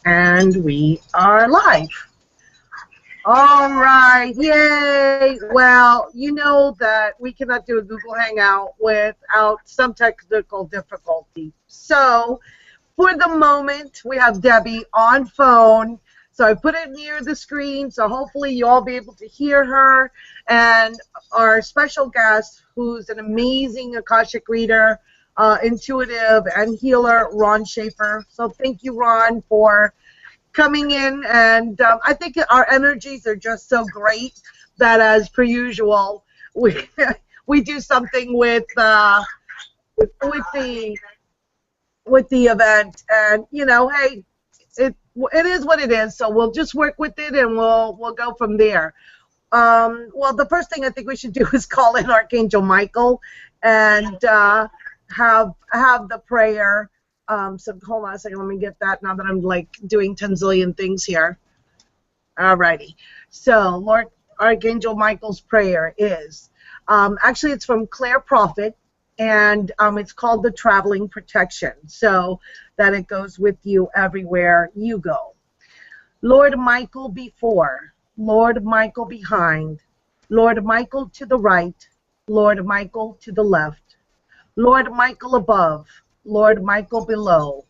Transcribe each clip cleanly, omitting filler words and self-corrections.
And we are live. All right, yay. Well, you know that we cannot do a Google Hangout without some technical difficulty. So, for the moment, we have Debbie on phone. So I put it near the screen, so hopefully you'll all be able to hear her. And our special guest, who's an amazing Akashic reader, intuitive, and healer, Ron Schaefer. So thank you, Ron, for coming in, and I think our energies are just so great that, as per usual, we we do something with the event, and hey, it is what it is. So we'll just work with it, and we'll go from there. Well, the first thing I think we should do is call in Archangel Michael, and have the prayer. So hold on a second, let me get that now that I'm like doing 10 zillion things here. Alrighty. So Lord Archangel Michael's prayer is, actually it's from Claire Prophet, and it's called the Traveling Protection, so that it goes with you everywhere you go. Lord Michael before, Lord Michael behind, Lord Michael to the right, Lord Michael to the left, Lord Michael above, Lord Michael below,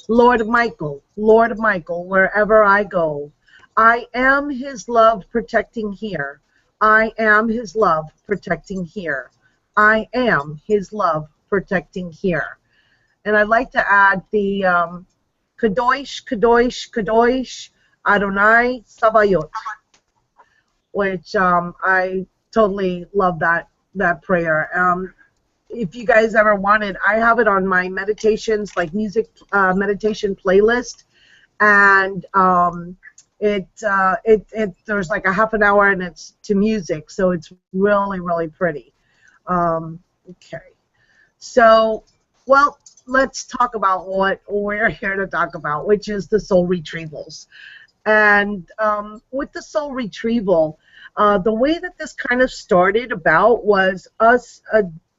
Lord Michael, wherever I go. I am his love protecting here. I am his love protecting here. I am his love protecting here. And I'd like to add the Kadosh, Kadosh, Kadosh, Adonai Sabayot, which I totally love that prayer. If you guys ever wanted, I have it on my meditations, like music meditation playlist, and there's like a half an hour, and it's to music, so it's really, really pretty. Okay, so let's talk about what we're here to talk about, which is the soul retrievals. And with the soul retrieval, the way that this kind of started about was us,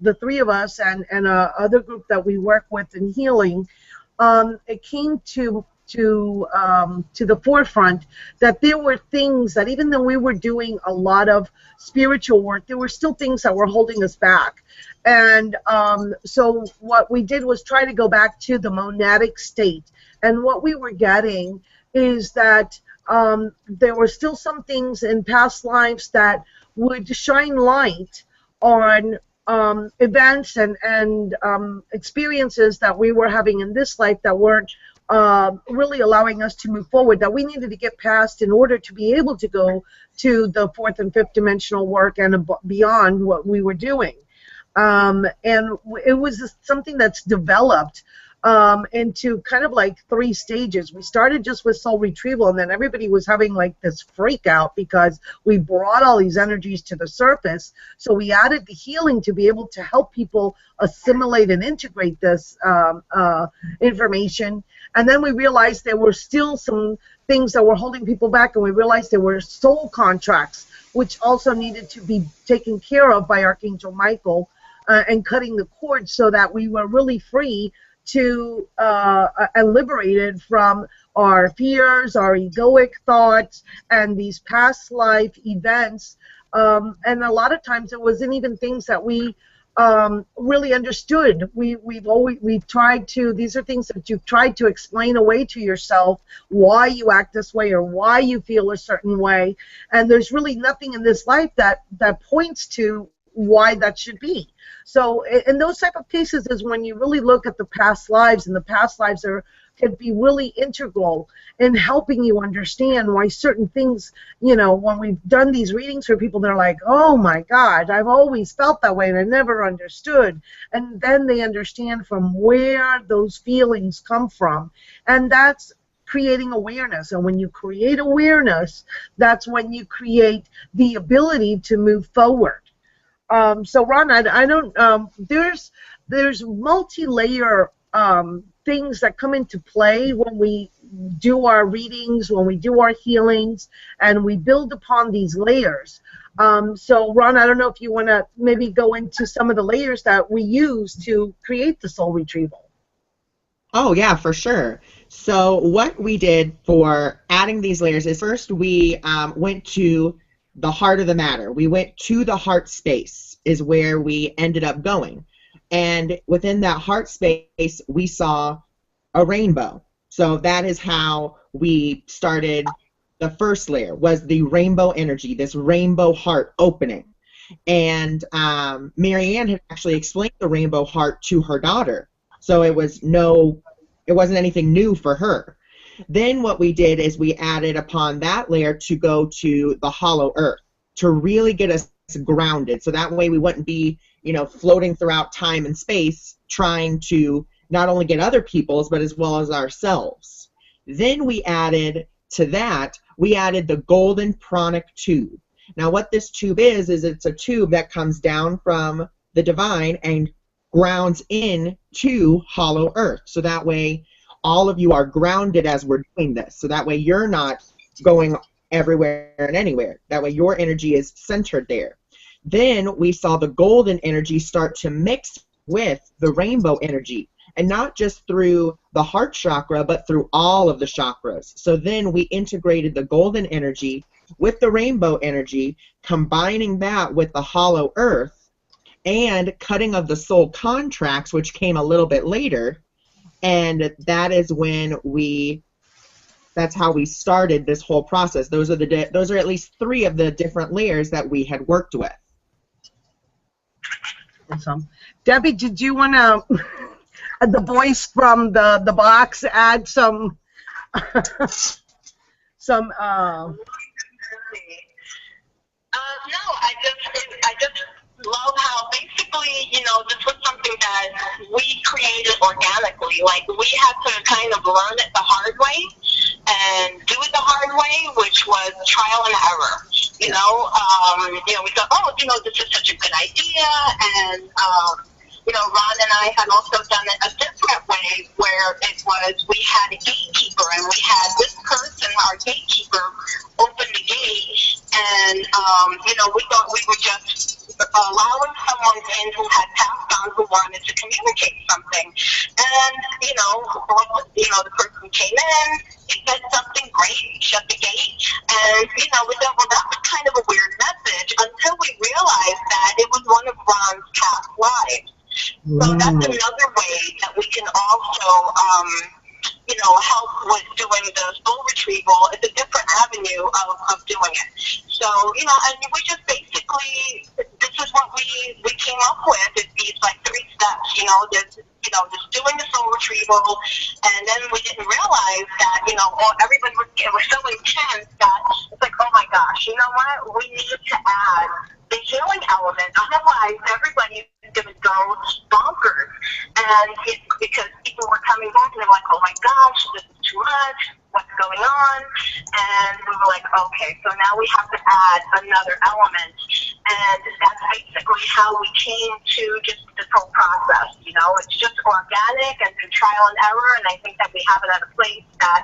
the three of us, and other group that we work with in healing. It came to the forefront that there were things that, even though we were doing a lot of spiritual work, there were still things that were holding us back. And so what we did was try to go back to the monadic state. And what we were getting is that there were still some things in past lives that would shine light on events and experiences that we were having in this life that weren't really allowing us to move forward, that we needed to get past in order to be able to go to the fourth and fifth dimensional work and beyond what we were doing. And it was something that's developed into kind of like 3 stages. We started just with soul retrieval, and then everybody was having like this freak out because we brought all these energies to the surface. So we added the healing to be able to help people assimilate and integrate this information. And then we realized there were still some things that were holding people back, and we realized there were soul contracts which also needed to be taken care of by Archangel Michael, and cutting the cord so that we were really free to and liberated from our fears, our egoic thoughts, and these past life events. And a lot of times it wasn't even things that we really understood. We've tried to, these are things that you've tried to explain away to yourself, why you act this way or why you feel a certain way, and there's really nothing in this life that points to why that should be. So in those type of cases is when you really look at the past lives, and the past lives could be really integral in helping you understand why certain things, when we've done these readings for people, they're like, oh my God, I've always felt that way and I never understood. And then they understand from where those feelings come from. And that's creating awareness. And when you create awareness, that's when you create the ability to move forward. So Ron, I don't. There's multi-layer things that come into play when we do our readings, when we do our healings, and we build upon these layers. So Ron, I don't know if you want to maybe go into some of the layers that we use to create the soul retrieval. Oh, yeah, for sure. So what we did for adding these layers is first we went to the heart of the matter. We went to the heart space is where we ended up going. And within that heart space, we saw a rainbow. So that is how we started. The first layer was the rainbow energy, this rainbow heart opening. And Marianne had actually explained the rainbow heart to her daughter. So it wasn't anything new for her. Then what we did is we added upon that layer to go to the hollow earth to really get us grounded. So that way we wouldn't be, floating throughout time and space trying to not only get other people's, but as well as ourselves. Then we added the golden pranic tube. Now what this tube is it's a tube that comes down from the divine and grounds in to hollow earth. So that way all of you are grounded as we're doing this. So that way you're not going everywhere and anywhere. That way your energy is centered there. Then we saw the golden energy start to mix with the rainbow energy. And not just through the heart chakra, but through all of the chakras. So then we integrated the golden energy with the rainbow energy, combining that with the hollow earth and cutting of the soul contracts, which came a little bit later. And that is that's how we started this whole process. Those are at least 3 of the different layers that we had worked with. Awesome. Debbie, did you want to, the voice from the box, add some, some, No, I just love how basically, this was something that we created organically. Like, we had to kind of learn it the hard way and do it the hard way, which was trial and error. We thought, this is such a good idea, and Ron and I had also done it a different way, where it was we had a gatekeeper, and we had this person, our gatekeeper, open the gate, and we thought we were just allowing someone in who had passed on, who wanted to communicate something, and the person came in, he said something great, shut the gate, and we thought, well, that was kind of a weird message, until we realized that it was one of Ron's past lives. So that's another way that we can also, help with doing the soul retrieval. It's a different avenue of doing it. So, and we just basically, this is what we came up with, is these 3 steps, just doing the soul retrieval, and then we didn't realize that, everybody it was so intense that it's like, oh my gosh, you know what, we need to add the healing element, otherwise everybody is going to go bonkers, and because people were coming back and they're like, oh my gosh, this is too much, what's going on, and we were like, okay, so now we have to add another element, and that's basically how we came to just this whole process. It's just organic and through trial and error, and I think that we have it at a place that,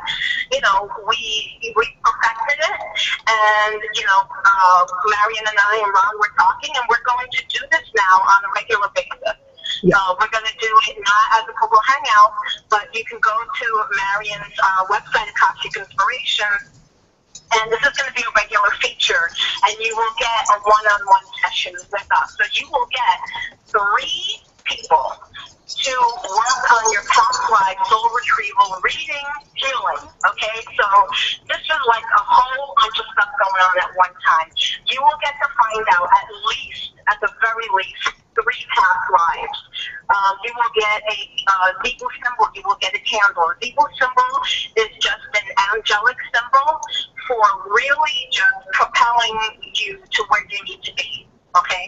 we perfected it, and, Marion and I and Ron were talking, and we're going to do this now on a regular basis. Yeah. We're going to do it not as a couple hangout, but you can go to Marion's website, Akashic Inspiration, and this is going to be a regular feature, and you will get a one-on-one session with us. So you will get 3 people to work on your past life soul retrieval, reading, healing, okay? So this is like a whole bunch of stuff going on at one time. You will get to find out at the very least, 3 past lives. You will get a Zibu symbol, you will get a candle. A Zibu symbol is just an angelic symbol for really just propelling you to where you need to be. Okay,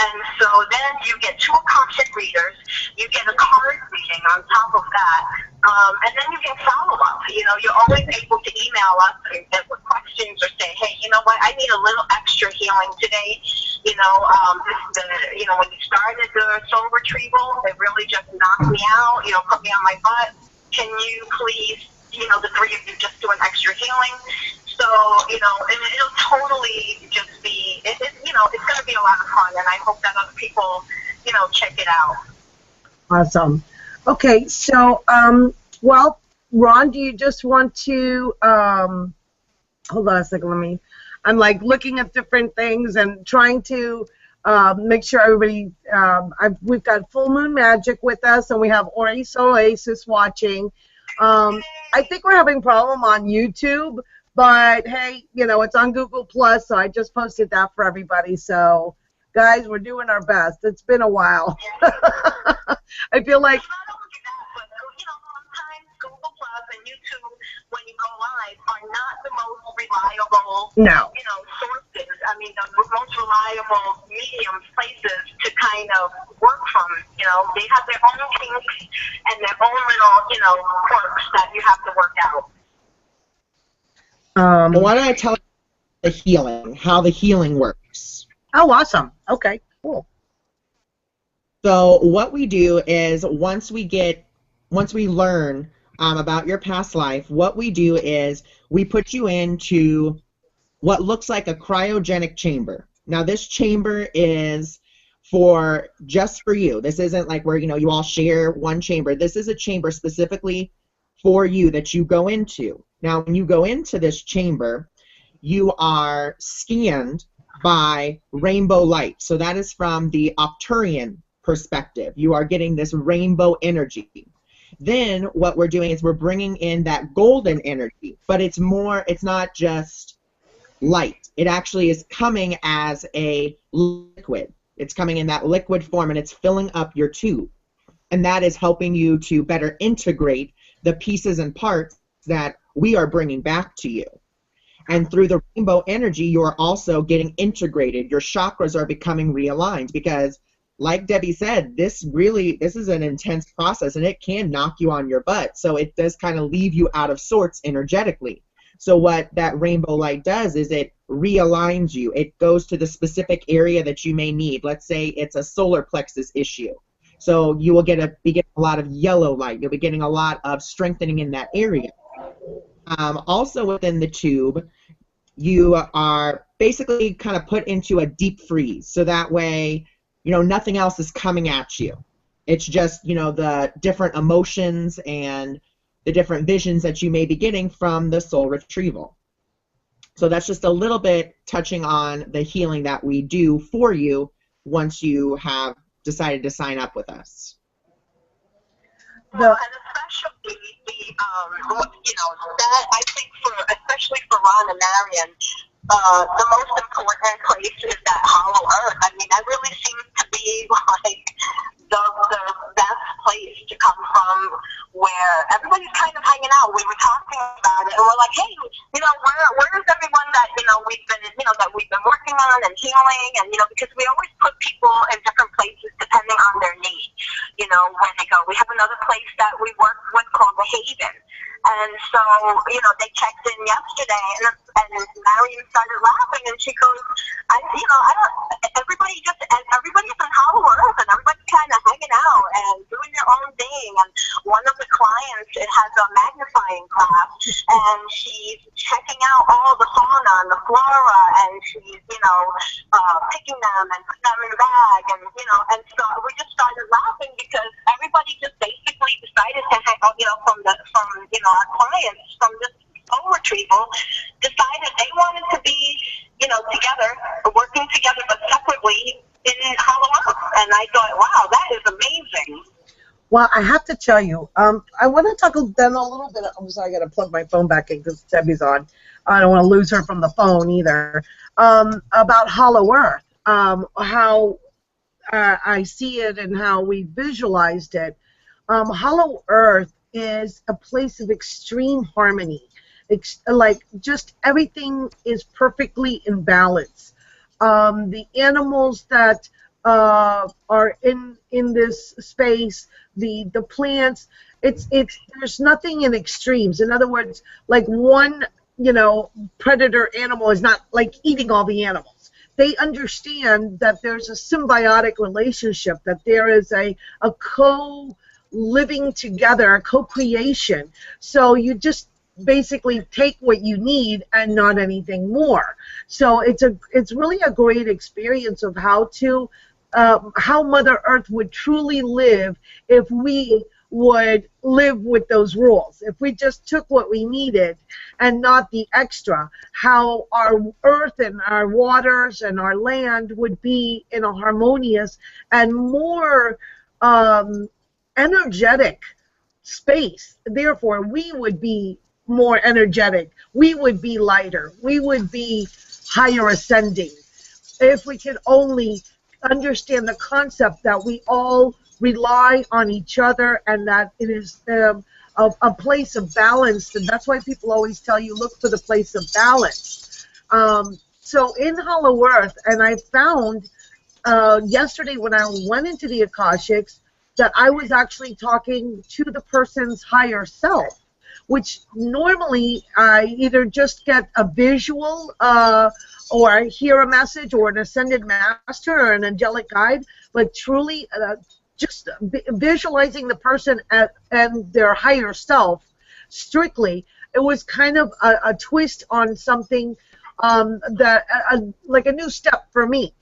and so then you get 2 Akashic readers, you get a card reading on top of that, and then you get follow-up. You're always able to email us with questions or say, hey, you know what, I need a little extra healing today. When you started the soul retrieval, it really just knocked me out, put me on my butt. Can you please, the 3 of you just do an extra healing? So, it'll totally just be, it's going to be a lot of fun, and I hope that other people, check it out. Awesome. Okay, so, well, Ron, do you just want to, hold on a second, I'm like looking at different things and trying to make sure everybody, we've got Full Moon Magic with us, and we have Oris Oasis watching. I think we're having a problem on YouTube, but hey, it's on Google Plus, so I just posted that for everybody. So, guys, we're doing our best. It's been a while. I feel like. Not only that, but sometimes Google Plus and YouTube, when you go live, are not the most reliable, No. sources. I mean, the most reliable medium places to kind of work from. They have their own kinks and their own little, quirks that you have to work out. Well, why don't I tell you how the healing works? Oh, awesome. Okay, cool. So what we do is once we learn about your past life, what we do is we put you into what looks like a cryogenic chamber. Now this chamber is just for you. This isn't like where you all share one chamber. This is a chamber specifically for you that you go into. Now when you go into this chamber, you are scanned by rainbow light. So that is from the Arcturian perspective. You are getting this rainbow energy. Then what we're doing is we're bringing in that golden energy, but it's not just light. It actually is coming as a liquid. It's coming in that liquid form, and it's filling up your tube. And that is helping you to better integrate the pieces and parts that we are bringing back to you. And through the rainbow energy, you are also getting integrated. Your chakras are becoming realigned because, like Debbie said, this is an intense process, and it can knock you on your butt. So it does kind of leave you out of sorts energetically. So what that rainbow light does is it realigns you. It goes to the specific area that you may need. Let's say it's a solar plexus issue. So you will be getting a lot of yellow light. You'll be getting a lot of strengthening in that area. Also within the tube, you are basically kind of put into a deep freeze. So that way, nothing else is coming at you. It's just, the different emotions and the different visions that you may be getting from the soul retrieval. So that's just a little bit touching on the healing that we do for you once you have decided to sign up with us. Well, and especially that I think especially for Ron and Marion, the most important place is that hollow earth. I mean, that really seems to be like the best place to come from, where everybody's kind of hanging out. We were talking about it, and we're like, hey, where is everyone that we've been working on and healing, and because we always put people in different places depending on their need. Where they go. We have another place that we work with called the Haven. And so, they checked in yesterday, and Marion started laughing, and she goes, everybody's in hollow earth, and everybody's kind of hanging out and doing their own thing. And one of the clients, it has a magnifying glass, and she's checking out all the fauna and the flora, and she's, picking them and putting them in a bag, and so we just started laughing because everybody just basically decided to hang out, from our clients from this soul retrieval, decided they wanted to be, together, working together but separately in hollow earth. And I thought, wow, that is amazing. Well, I have to tell you, I want to talk then a little bit. I'm sorry, I got to plug my phone back in because Debbie's on. I don't want to lose her from the phone either. About hollow earth, how I see it and how we visualized it. Hollow earth is a place of extreme harmony. Like just everything is perfectly in balance. The animals that are in this space, the plants, there's nothing in extremes. In other words, like one predator animal is not like eating all the animals. They understand that there's a symbiotic relationship, that there is a co-living together, a co-creation. So you just basically take what you need and not anything more. So it's really a great experience of how Mother Earth would truly live if we would live with those rules. If we just took what we needed and not the extra, how our earth and our waters and our land would be in a harmonious and more energetic space. Therefore, we would be more energetic. We would be lighter. We would be higher ascending. If we could only understand the concept that we all rely on each other and that it is a place of balance. And that's why people always tell you, look for the place of balance. So in Hollow Earth, and I found yesterday when I went into the Akashics that I was actually talking to the person's higher self, which normally I either just get a visual or I hear a message or an ascended master or an angelic guide, but truly just visualizing the person and their higher self strictly, it was kind of a twist on something like a new step for me.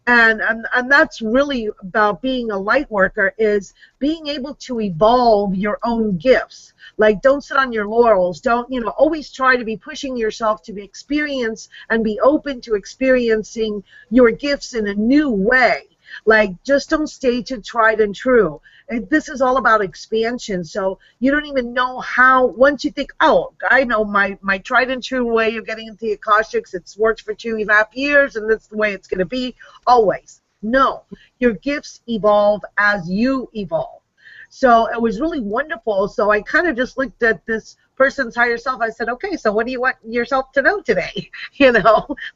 And that's really about being a light worker, is being able to evolve your own gifts. Like, don't sit on your laurels. Don't, always try to be pushing yourself to be experience and be open to experiencing your gifts in a new way. Like, just don't stay to tried and true. And this is all about expansion. So you don't even know how, once you think, oh, I know my tried and true way of getting into the Akashics, it's worked for 2.5 years, and that's the way it's going to be always. No, your gifts evolve as you evolve. So it was really wonderful. So I kind of just looked at this person's higher self. I said, okay, so what do you want yourself to know today?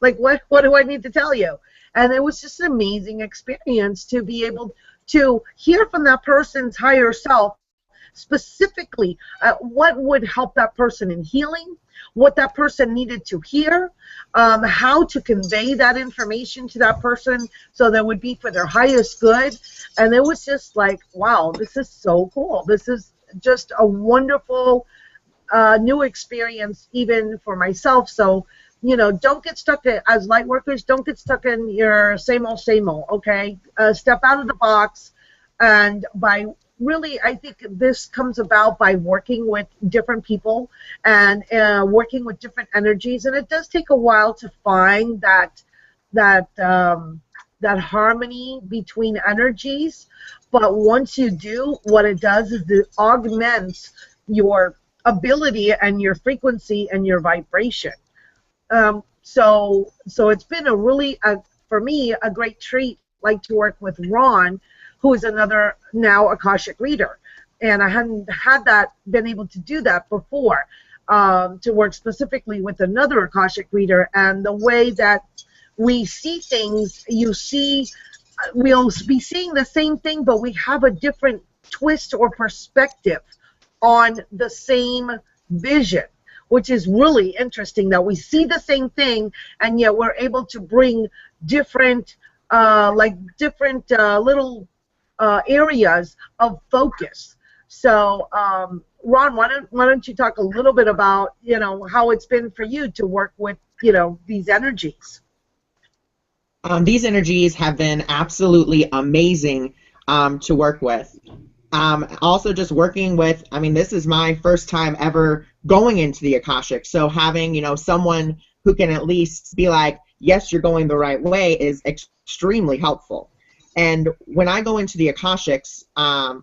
Like what do I need to tell you? And it was just an amazing experience to be able to hear from that person's higher self, specifically what would help that person in healing, what that person needed to hear, how to convey that information to that person so that would be for their highest good. And it was just like, wow, this is so cool. This is just a wonderful new experience even for myself. So, don't get stuck as light workers. Don't get stuck in your same old, okay? Step out of the box. And by really, I think this comes about by working with different people and working with different energies. And it does take a while to find that harmony between energies. But once you do, what it does is it augments your ability and your frequency and your vibration. So it's been a really, for me, a great treat, like to work with Ron, who is another now Akashic reader. And I hadn't been able to do that before, to work specifically with another Akashic reader. And the way that we see things, we'll be seeing the same thing, but we have a different twist or perspective on the same vision, which is really interesting, that we see the same thing and yet we're able to bring different little areas of focus. So Ron, why don't you talk a little bit about how it's been for you to work with these energies? These energies have been absolutely amazing to work with. Also just working with, this is my first time ever going into the Akashic, so having, someone who can at least be like, yes, you're going the right way, is extremely helpful. And when I go into the Akashics,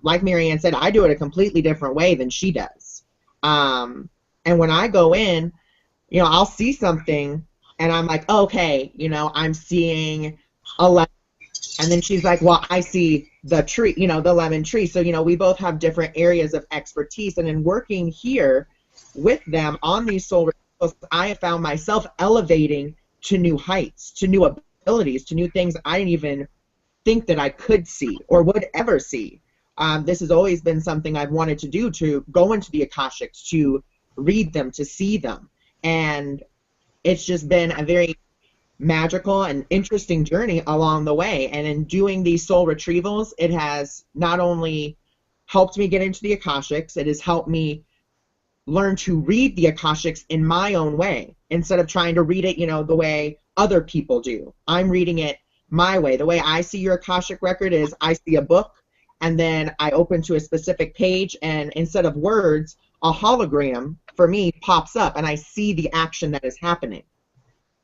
like Marianne said, I do it a completely different way than she does. And when I go in, I'll see something, and I'm like, okay, I'm seeing a lemon. And then she's like, well, I see the tree, the lemon tree. So, we both have different areas of expertise. And in working here with them on these soul rituals, I have found myself elevating to new heights, to new abilities, to new things I didn't even think that I could see or would ever see. This has always been something I've wanted to do, to go into the Akashics, to read them, to see them. And it's just been a very magical and interesting journey along the way. And in doing these soul retrievals, it has not only helped me get into the Akashics, it has helped me learn to read the Akashics in my own way, instead of trying to read it, the way other people do. I'm reading it my way. The way I see your Akashic record is I see a book, and then I open to a specific page, and instead of words, a hologram for me pops up, and I see the action that is happening.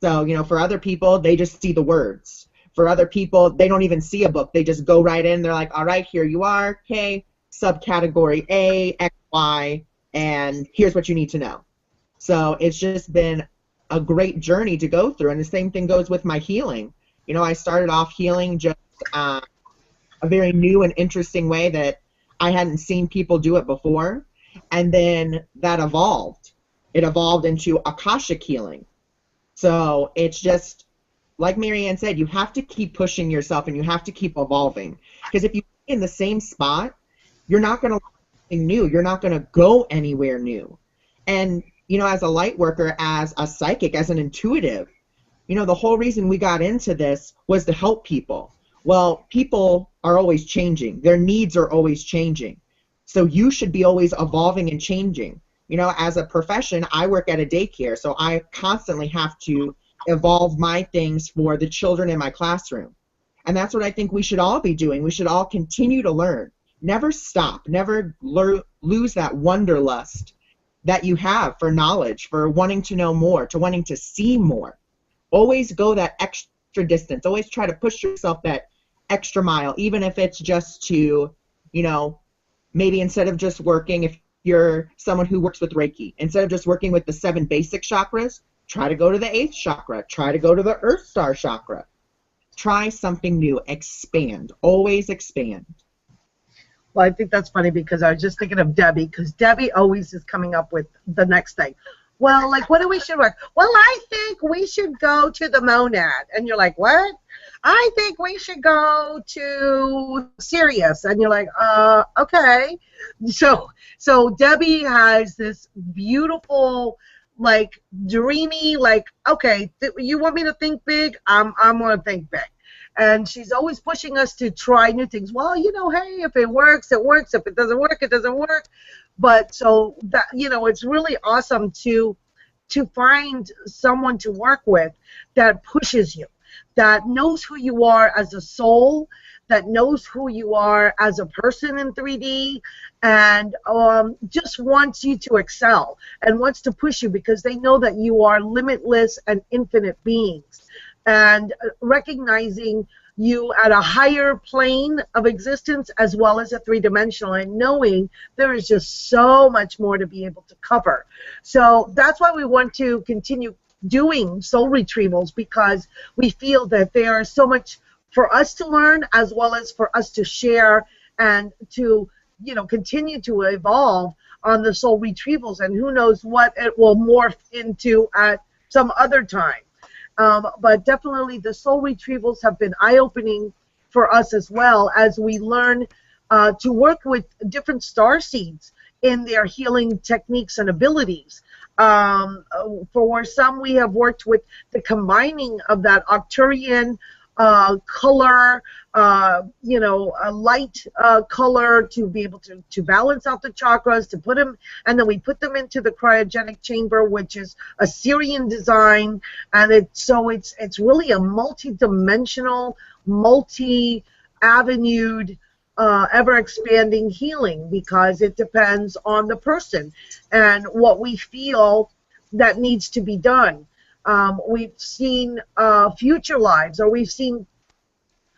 So, for other people, they just see the words. For other people, they don't even see a book. They just go right in. They're like, all right, here you are, K, subcategory A, X, Y, and here's what you need to know. So it's just been a great journey to go through, and the same thing goes with my healing. I started off healing just a very new and interesting way that I hadn't seen people do it before, and then that evolved. It evolved into Akashic healing. So it's just, like Marianne said, you have to keep pushing yourself and you have to keep evolving. Because if you stay in the same spot, you're not going to learn anything new. You're not going to go anywhere new. And, as a light worker, as a psychic, as an intuitive, the whole reason we got into this was to help people. Well, people are always changing. Their needs are always changing. So you should be always evolving and changing. As a profession, I work at a daycare, so I constantly have to evolve my things for the children in my classroom. And that's what I think we should all be doing. We should all continue to learn. Never stop. Never lose that wanderlust that you have for knowledge, for wanting to know more, to wanting to see more. Always go that extra distance. Always try to push yourself that extra mile, even if it's just to, maybe instead of just working, if you're someone who works with Reiki, instead of just working with the 7 basic chakras, try to go to the 8th chakra. Try to go to the Earth Star chakra. Try something new. Expand. Always expand. Well, I think that's funny because I was just thinking of Debbie, because Debbie always is coming up with the next thing. Well, like, what do we should work? Well, I think we should go to the monad. And you're like, what? I think we should go to Sirius. And you're like, okay. So Debbie has this beautiful, like, dreamy, like, okay, you want me to think big? I'm going to think big. And she's always pushing us to try new things. Well, hey, if it works, it works. If it doesn't work, it doesn't work. But so that, it's really awesome to find someone to work with that pushes you, that knows who you are as a soul, that knows who you are as a person in 3D, and just wants you to excel and wants to push you because they know that you are limitless and infinite beings. And recognizing you at a higher plane of existence as well as a 3-dimensional, and knowing there is just so much more to be able to cover. So that's why we want to continue doing soul retrievals, because we feel that there are so much for us to learn as well as for us to share and to continue to evolve on the soul retrievals, and who knows what it will morph into at some other time. But definitely the soul retrievals have been eye-opening for us as well, as we learn to work with different star seeds in their healing techniques and abilities. For some, we have worked with the combining of that Arcturian color, a light color to be able to balance out the chakras, to put them, and then we put them into the cryogenic chamber, which is a Syrian design, and it's really a multi-dimensional, multi-avenued, ever-expanding healing, because it depends on the person and what we feel that needs to be done. We've seen future lives, or we've seen,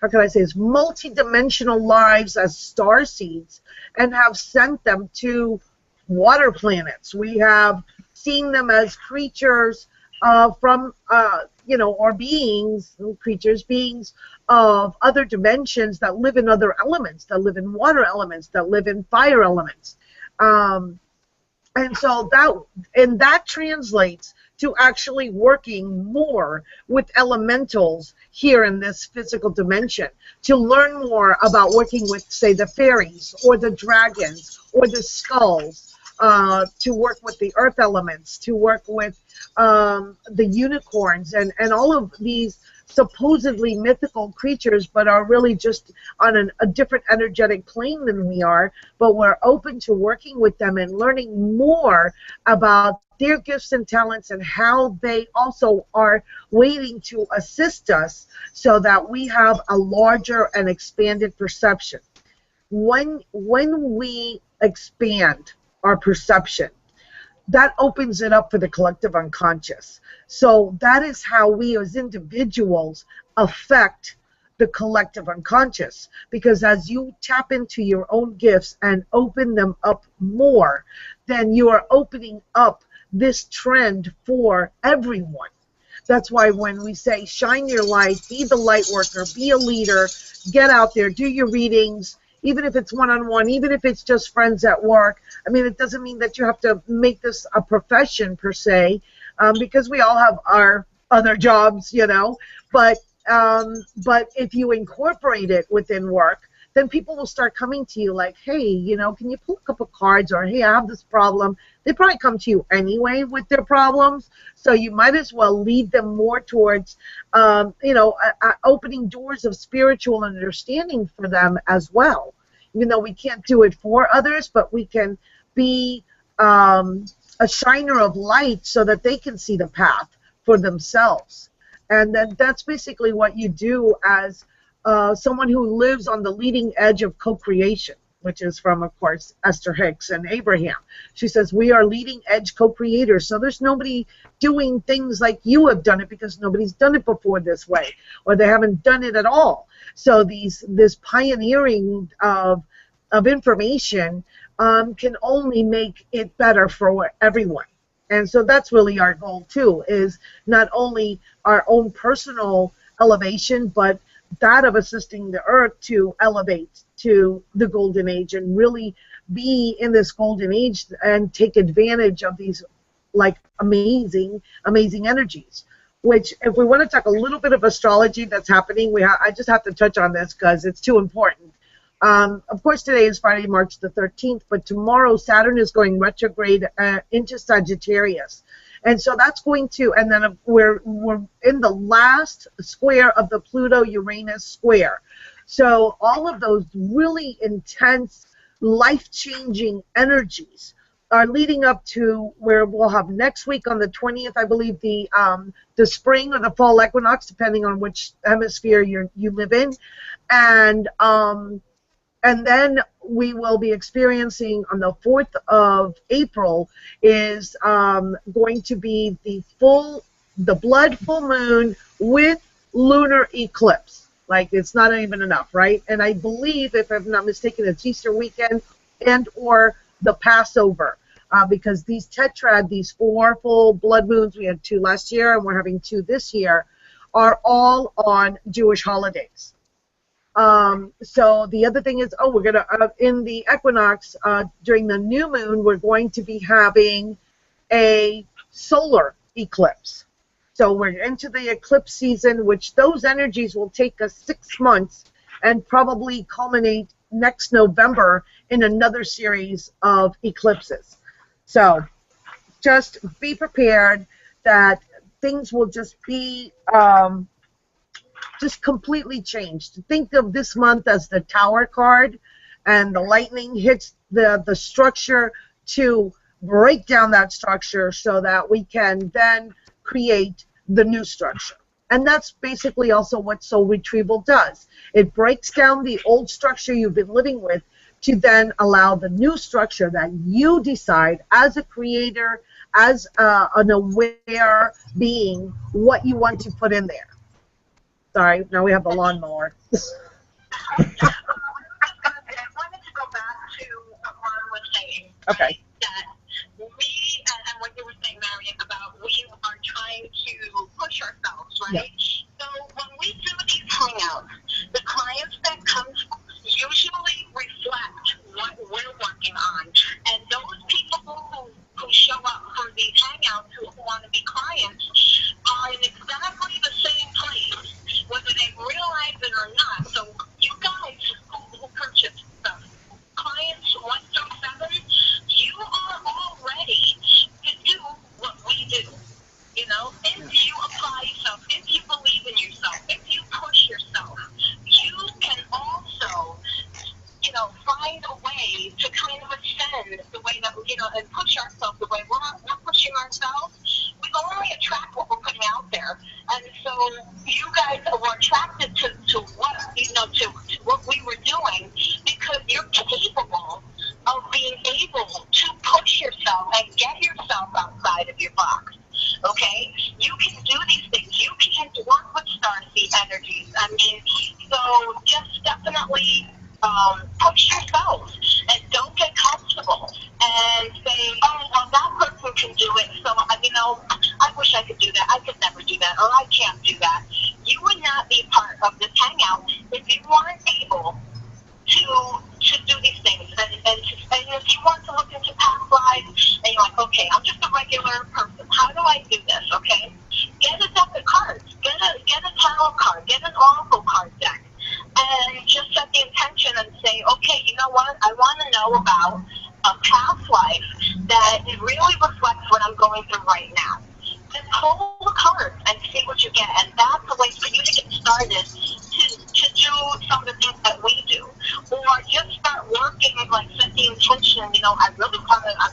how can I say this, multi-dimensional lives as star seeds, and have sent them to water planets. We have seen them as creatures from, or beings of other dimensions that live in other elements, that live in water elements, that live in fire elements. And so that translates to actually working more with elementals here in this physical dimension, to learn more about working with, say, the fairies or the dragons or the skulls, to work with the earth elements, to work with the unicorns, and all of these supposedly mythical creatures, but are really just on a different energetic plane than we are. But we're open to working with them and learning more about their gifts and talents, and how they also are waiting to assist us so that we have a larger and expanded perception. when we expand our perception, that opens it up for the collective unconscious. So that is how we as individuals affect the collective unconscious, because as you tap into your own gifts and open them up more, then you are opening up this trend for everyone. That's why when we say shine your light, be the light worker, be a leader, get out there, do your readings, even if it's one-on-one, even if it's just friends at work. I mean, it doesn't mean that you have to make this a profession per se, because we all have our other jobs, you know. But if you incorporate it within work, then people will start coming to you like, hey, you know, can you pull a couple cards, or hey, I have this problem. They probably come to you anyway with their problems, so you might as well lead them more towards, opening doors of spiritual understanding for them as well. Even though we can't do it for others, but we can be a shiner of light so that they can see the path for themselves. And then that's basically what you do as someone who lives on the leading edge of co-creation, which is from, of course, Esther Hicks and Abraham. She says, we are leading edge co-creators. So there's nobody doing things like you have done it, because nobody's done it before this way, or they haven't done it at all. So this pioneering of information can only make it better for everyone. And so that's really our goal, too, is not only our own personal elevation, but that of assisting the earth to elevate to the golden age and really be in this golden age and take advantage of these like amazing energies. Which, if we want to talk a little bit of astrology that's happening, I just have to touch on this because it's too important. Of course, today is Friday, March the 13th, but tomorrow Saturn is going retrograde into Sagittarius. And so that's going to, and then we're in the last square of the Pluto-Uranus square. So all of those really intense, life-changing energies are leading up to where we'll have next week on the 20th, I believe, the spring or the fall equinox, depending on which hemisphere you live in. And then we will be experiencing on the 4th of April is going to be the blood full moon with lunar eclipse. Like, it's not even enough, right? And I believe, if I'm not mistaken, it's Easter weekend and or the Passover, because these tetrad, these 4 full blood moons, we had 2 last year and we're having 2 this year, are all on Jewish holidays. So the other thing is, we're going to, in the equinox, during the new moon, we're going to be having a solar eclipse. So we're into the eclipse season, which those energies will take us 6 months and probably culminate next November in another series of eclipses. So just be prepared that things will just be just completely changed. Think of this month as the Tower card, and the lightning hits the structure to break down that structure so that we can then create the new structure. And that's basically also what Soul Retrieval does. It breaks down the old structure you've been living with to then allow the new structure that you decide as a creator, as an aware being, what you want to put in there. Sorry, now we have the lawnmower. I wanted to go back to what Ron was saying. Okay. That we, and what you were saying, Marion, about we are trying to push ourselves, right? Yeah. So when we do these hangouts, the clients that come usually reflect what we're working on. And those people who show up for these hangouts who want to be clients are in exactly the same place, whether they realize it or not. So you guys who purchase stuff, clients 1 through 7, you are all ready to do what we do. You know, if you apply yourself, if you believe outside of your box. Okay? You can do these things. You can work with starseed energies. I mean, so just definitely push yourself and don't get comfortable and say, oh, well, that person can do it, so, I wish I could do that. I could never do that, or I can't do that. You would not be part of this hangout if you weren't able to do these things. And if you want to look into past lives, and you're like, okay, I'm just a regular person. How do I do this, okay? Get a deck of cards. Get a tarot card. Get an oracle card deck. And just set the intention and say, okay, you know what? I want to know about a past life that really reflects what I'm going through right now. Just pull the cards and see what you get. And that's a way for you to get started to do some of the things that we do. Or just start working and set the intention, I've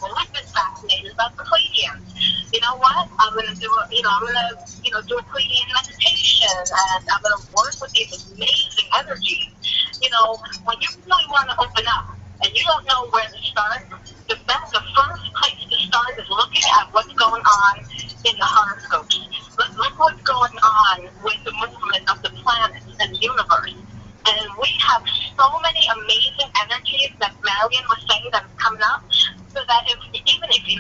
always been fascinated about the Pleiadians. You know what? I'm going to do do a Pleiadian meditation, and I'm going to work with these amazing energies. When you really want to open up and you don't know where to start, the first place to start is looking at what's going on in the horoscopes. Look what's going on with the movement of the planets and the universe. And we have so many amazing energies that Marion was saying that is coming up, so that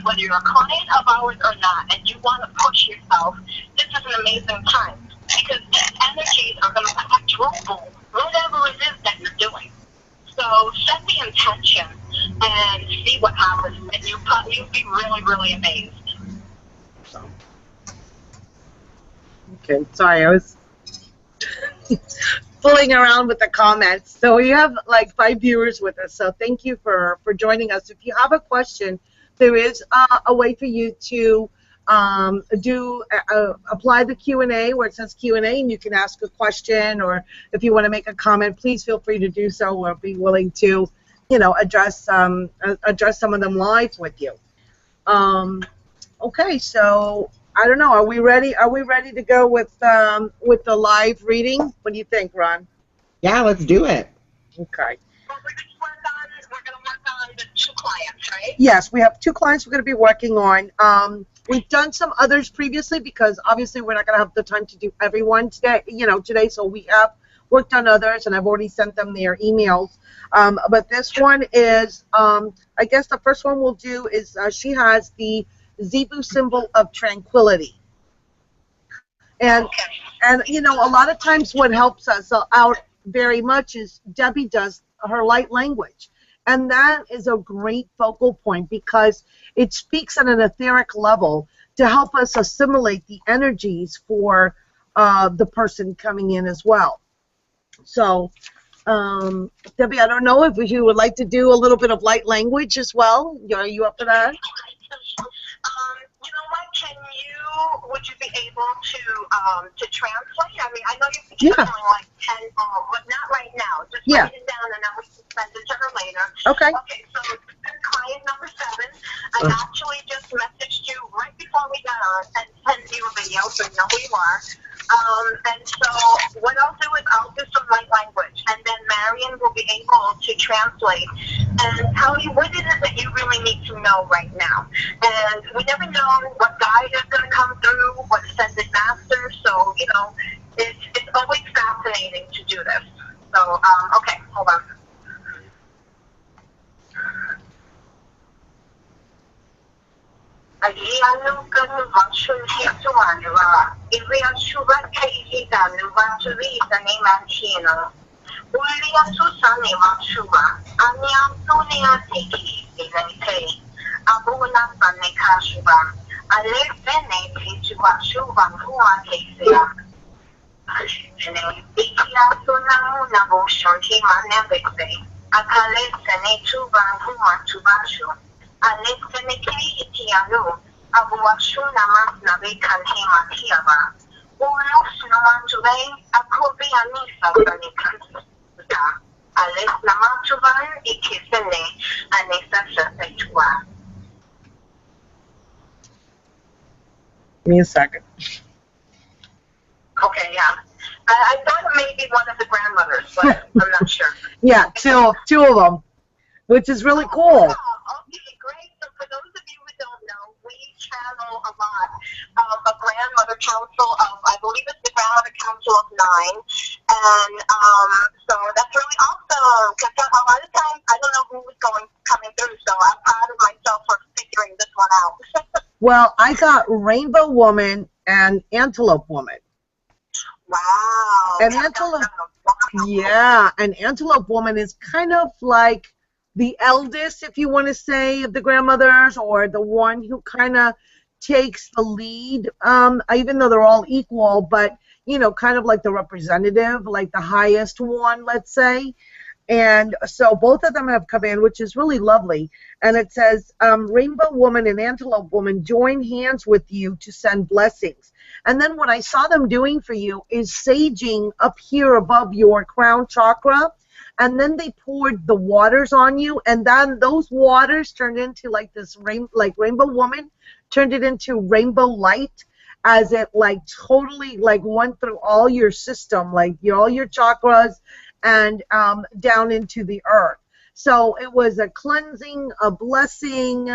whether you're a client of ours or not, and you want to push yourself, this is an amazing time, because these energies are going to quadruple whatever it is that you're doing. So set the intention and see what happens, and you'll be really, really amazed. Okay, sorry, I was fooling around with the comments. So we have like 5 viewers with us, so thank you for joining us. If you have a question, there is a way for you to apply the Q&A where it says Q&A, and you can ask a question, or if you want to make a comment, please feel free to do so. We'll be willing to, address some of them live with you. Okay, so I don't know. Are we ready? Are we ready to go with the live reading? What do you think, Ron? Yeah, let's do it. Okay. Well, we're going to work on the 2 clients, right? Yes, we have 2 clients we're going to be working on. We've done some others previously because obviously we're not going to have the time to do everyone today. So we have worked on others, and I've already sent them their emails. But this one is, I guess the first one we'll do is she has the Zebu symbol of tranquility. And a lot of times what helps us out very much is Debbie does her light language. And that is a great focal point because it speaks at an etheric level to help us assimilate the energies for the person coming in as well. So, Debbie, I don't know if you would like to do a little bit of light language as well. Are you up for that? You know what? Would you be able to translate? I mean, I know you're doing like 10, but not right now. Just write it down, and then we can send it to her later. Okay. Okay, so client number 7, I actually just messaged you right before we got on and sent you a video, so you know who you are. And so what I'll do is I'll do some light language, and then Marion will be able to translate and tell you what it is that you really need to know right now. And we never know what guide is going to come through, what ascended master, so, it's always fascinating to do this. So, okay, hold on. Give me a second. Okay, yeah. I thought it may be one of the grandmothers, but I'm not sure. Yeah, two of them, which is really cool. Oh, okay, great. So for those of you who don't know, we have know a lot of a grandmother council of, I believe it's the grandmother council of 9, and so that's really awesome because a lot of times I don't know who was coming through, so I'm proud of myself for figuring this one out. Well, I got Rainbow Woman and Antelope Woman. Wow. And Antelope Woman is kind of like the eldest, if you want to say, of the grandmothers, or the one who kind of takes the lead, even though they're all equal, but, you know, kind of like the representative, like the highest one, let's say. And so both of them have come in, which is really lovely. And it says, Rainbow Woman and Antelope Woman join hands with you to send blessings. And then what I saw them doing for you is saging up here above your crown chakra. And then they poured the waters on you. And then those waters turned into like this, Rainbow Woman turned it into rainbow light, as it like totally like went through all your system, like all your chakras, and down into the earth. So it was a cleansing, a blessing,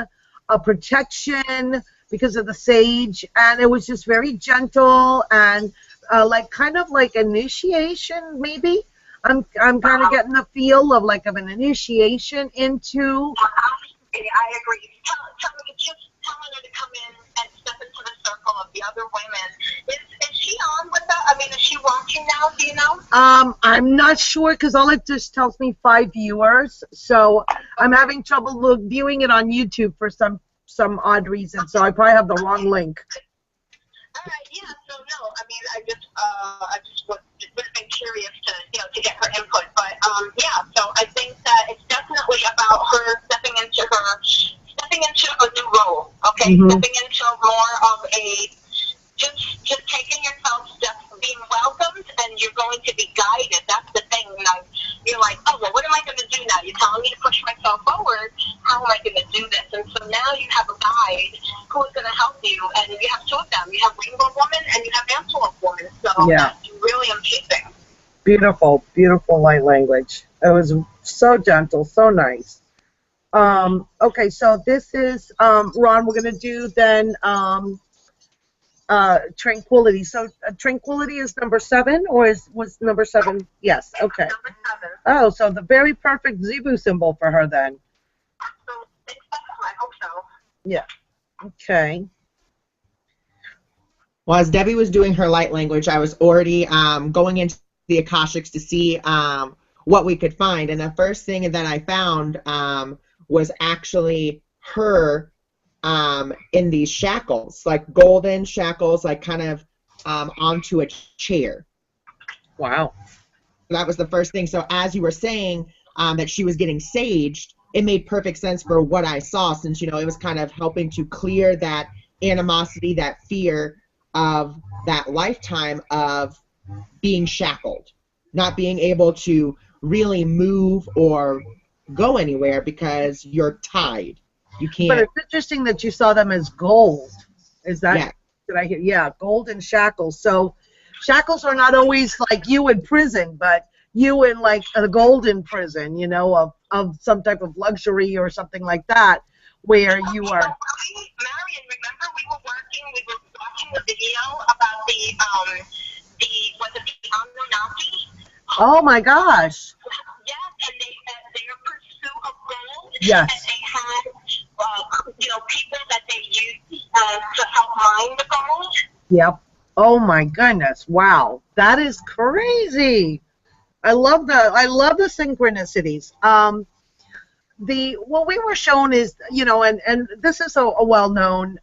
a protection because of the sage, and it was just very gentle and like kind of like initiation, maybe. I'm kind of getting the feel of like of an initiation into. I agree. Tell me, just tell her to come in and step into the circle of the other women. Is she on with us? I mean, is she watching now? Do you know? I'm not sure because all it just tells me 5 viewers, so I'm having trouble viewing it on YouTube for some odd reason. So I probably have the wrong link. All right. Yeah. So no, I mean, I just would have been curious to get her input, but yeah. So I think that it's definitely about her stepping into a new role. Okay, stepping into more of a just taking yourself, just being welcomed, and you're going to be guided. That's the thing. You're like, oh, well, what am I going to do now? You're telling me to push myself forward. How am I going to do this? And so now you have a guide who is going to help you, and you have 2 of them. You have Rainbow Woman and you have Antelope Woman. So that's really amazing. Beautiful, beautiful light language. It was so gentle, so nice. Okay, so this is, Ron, we're going to do then Tranquility. So Tranquility is number 7, or was number 7? Yes, okay. Number 7. Oh, so the very perfect Zebu symbol for her then. So I hope so. Yeah, okay. Well, as Debbie was doing her light language, I was already going into the Akashics to see what we could find. And the first thing that I found was actually her in these shackles, like golden shackles, like kind of onto a chair. Wow. That was the first thing. So as you were saying that she was getting saged, it made perfect sense for what I saw, since, you know, it was kind of helping to clear that animosity, that fear of that lifetime of being shackled, not being able to really move or go anywhere because you're tied. You can't. But it's interesting that you saw them as gold. Is that? Yeah. Did I hear? Yeah, gold and shackles. So shackles are not always like you in prison, but you in like a golden prison, you know, of some type of luxury or something like that, where you are. Marion, remember we were watching the video about the Anunnaki? Oh my gosh. Yes, and their pursuit of gold. Yes. And they had, people that they used to help mine the gold. Yep. Oh my goodness. Wow. That is crazy. I love the synchronicities. What we were shown is, and this is a well-known,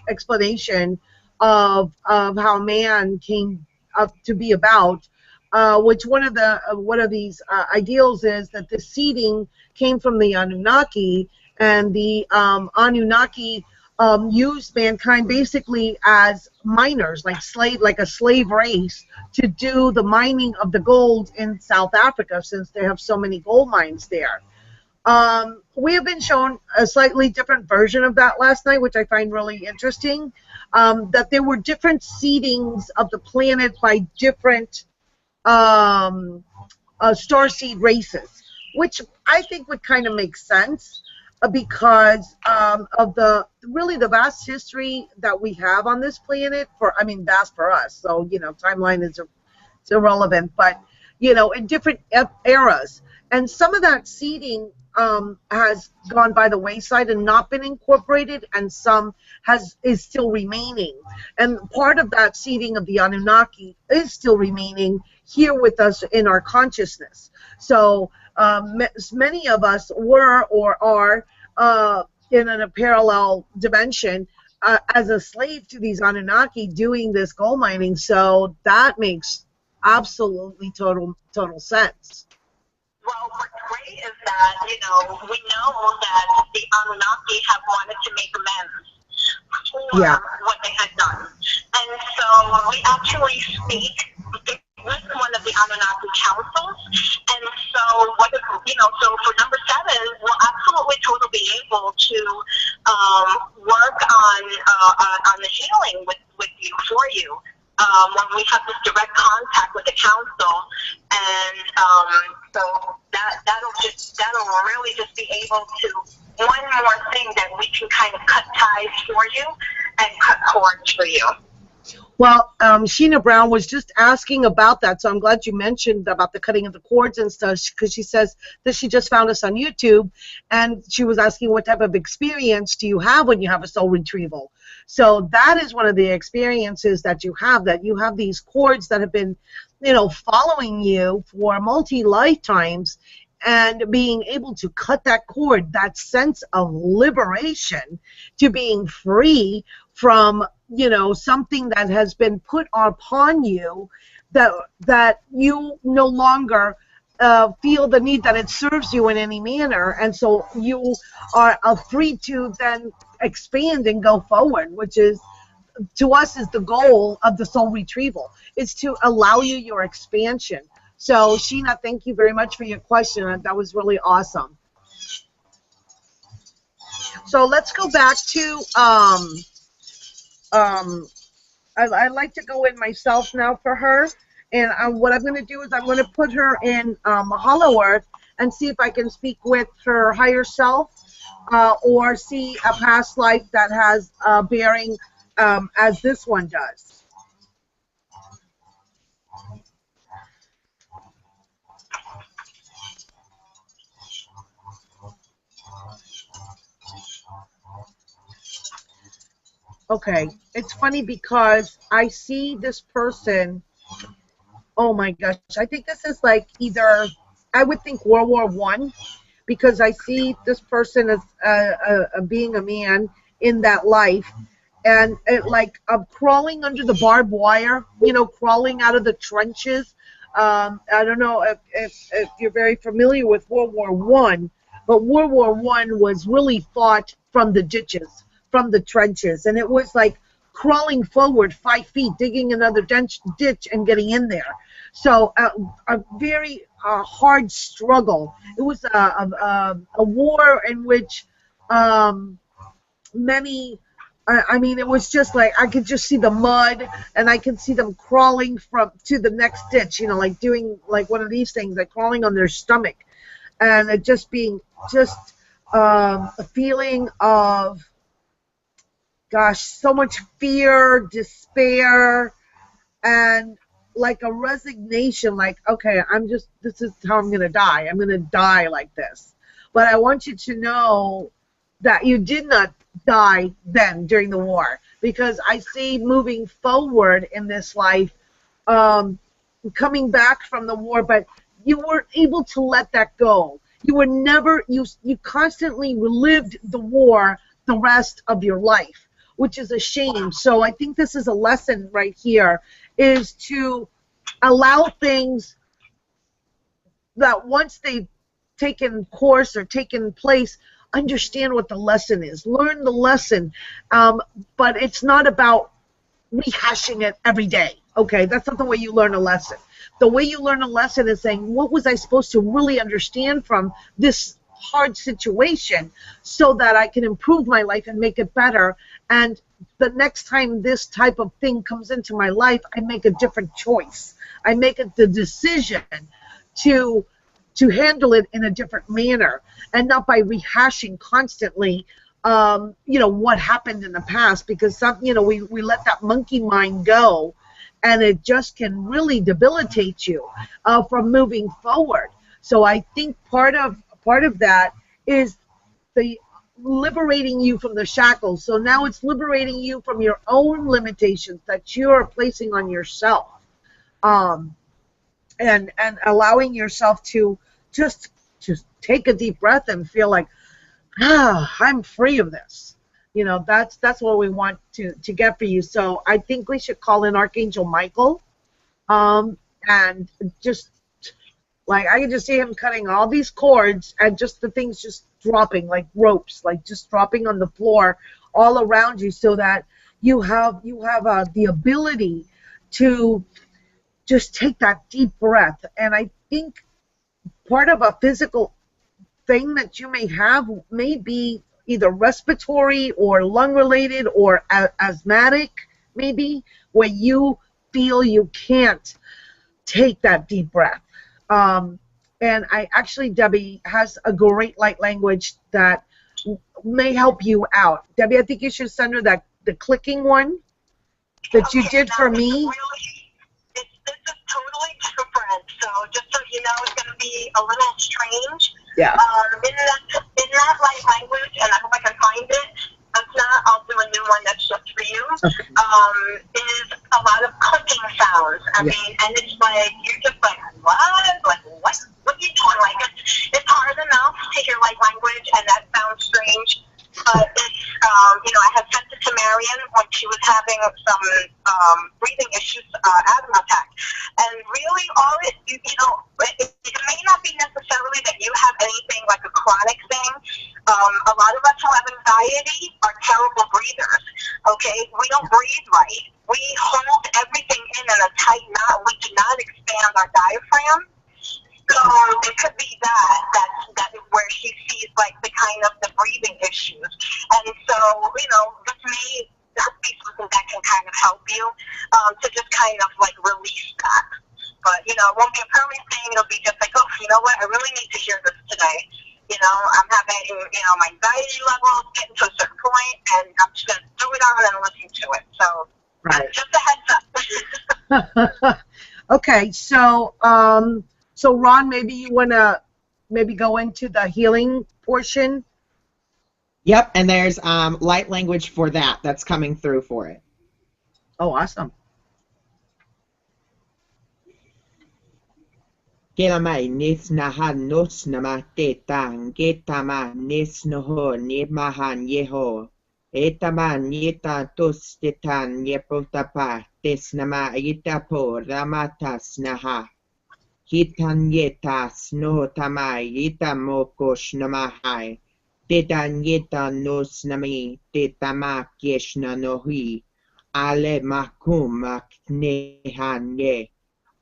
explanation of how man came up to be about, which one of these ideals is that the seeding came from the Anunnaki, and the Anunnaki used mankind basically as miners, like a slave race, to do the mining of the gold in South Africa, since they have so many gold mines there. We have been shown a slightly different version of that last night, which I find really interesting, that there were different seedings of the planet by different starseed races, which I think would kind of make sense. because of the vast history that we have on this planet. Vast for us. So timeline is it's irrelevant, but in different eras, and some of that seeding has gone by the wayside and not been incorporated, and some is still remaining. And part of that seeding of the Anunnaki is still remaining here with us in our consciousness. So many of us were or are in a parallel dimension as a slave to these Anunnaki doing this gold mining. So that makes absolutely total sense. Well, what's great is that, we know that the Anunnaki have wanted to make amends for what they had done. And so we actually speak with one of the Anunnaki councils. And so, so for number 7, we'll absolutely totally be able to work on the healing with you, for you. When we have this direct contact with the council, and so that'll really just be able to, one more thing that we can kind of cut ties for you and cut cords for you. Well, Sheena Brown was just asking about that, so I'm glad you mentioned about the cutting of the cords and stuff, because she says that she just found us on YouTube, and she was asking what type of experience do you have when you have a soul retrieval. So that is one of the experiences that you have these cords that have been, following you for multi-lifetimes, and being able to cut that cord, that sense of liberation to being free from something that has been put upon you, that you no longer feel the need that it serves you in any manner, and so you are free to then expand and go forward, which is, to us, is the goal of the soul retrieval, is to allow you your expansion. So Sheena, thank you very much for your question. That was really awesome. So let's go back to I like to go in myself now for her, and what I'm going to do is I'm going to put her in Hollow Earth and see if I can speak with her higher self, or see a past life that has bearing as this one does. Okay, it's funny because I see this person, oh my gosh, I think this is like either, I would think World War I, because I see this person as being a man in that life, and crawling under the barbed wire, crawling out of the trenches. I don't know if you're very familiar with World War I, but World War I was really fought from the ditches, from the trenches, and it was like crawling forward 5 feet, digging another ditch and getting in there. So a very hard struggle. It was a war in which many, it was just like I could just see the mud, and I could see them crawling to the next ditch, like doing like one of these things, like crawling on their stomach, and it just being a feeling of, gosh, so much fear, despair, and like a resignation, like, okay, this is how I'm going to die. I'm going to die like this. But I want you to know that you did not die then during the war, because I see moving forward in this life, coming back from the war, but you weren't able to let that go. You were never, you constantly relived the war the rest of your life, which is a shame. So I think this is a lesson right here, is to allow things that once they've taken course or taken place, understand what the lesson is. Learn the lesson, but it's not about rehashing it every day. Okay, that's not the way you learn a lesson. The way you learn a lesson is saying, what was I supposed to really understand from this hard situation, so that I can improve my life and make it better, and the next time this type of thing comes into my life, I make a different choice. I make the decision to handle it in a different manner, and not by rehashing constantly, what happened in the past, because we let that monkey mind go, and it just can really debilitate you from moving forward. So I think part of that is the liberating you from the shackles. So now it's liberating you from your own limitations that you are placing on yourself, um, and allowing yourself to just take a deep breath and feel like, I'm free of this. That's what we want to get for you. So I think we should call in Archangel Michael, and just like I can just see him cutting all these cords and just the things just dropping like ropes, like just dropping on the floor all around you, so that you have the ability to just take that deep breath. And I think part of a physical thing that you may have may be either respiratory or lung related or asthmatic, maybe, where you feel you can't take that deep breath. And Debbie has a great light language that may help you out. Debbie, I think you should send her the clicking one that you did for me. This is totally different, so just so you know, it's going to be a little strange. Yeah. In that light language, and I hope I can find it. If not, I'll do a new one that's just for you. Okay. Is a lot of clicking sounds. I mean, and it's like you're just like, what? Like what? What are you doing? Like it's hard enough to hear light language, and that sounds strange. But it's I had sent it to Marion when she was having some breathing issues, asthma attack, and really all it may not be necessarily that you have anything like a chronic thing. A lot of us who have anxiety are terrible breathers. Okay, we don't breathe right. We hold everything in a tight knot. We do not expand our diaphragm. So it could be that where she sees like the kind of the breathing issues, and so this may be something that can kind of help you to just kind of like release that. But it won't be a permanent thing. It'll be just like, oh, you know what? I really need to hear this today. I'm having my anxiety levels getting to a certain point, and I'm just gonna do it on and listen to it. So right. Just a heads up. Okay, so Ron, maybe you want to go into the healing portion? Yep, and there's light language for that that's coming through for it. Oh, awesome. Kelamai nis nahan nos namate tang getama nis noho ni mahan yeho etama nita tos tetan yepotapa tes nama itapo ramatas naha hitan yetas no tamai itamokos namahai tetan yetan nos nami tetama keshna nohi ale makum nehan ye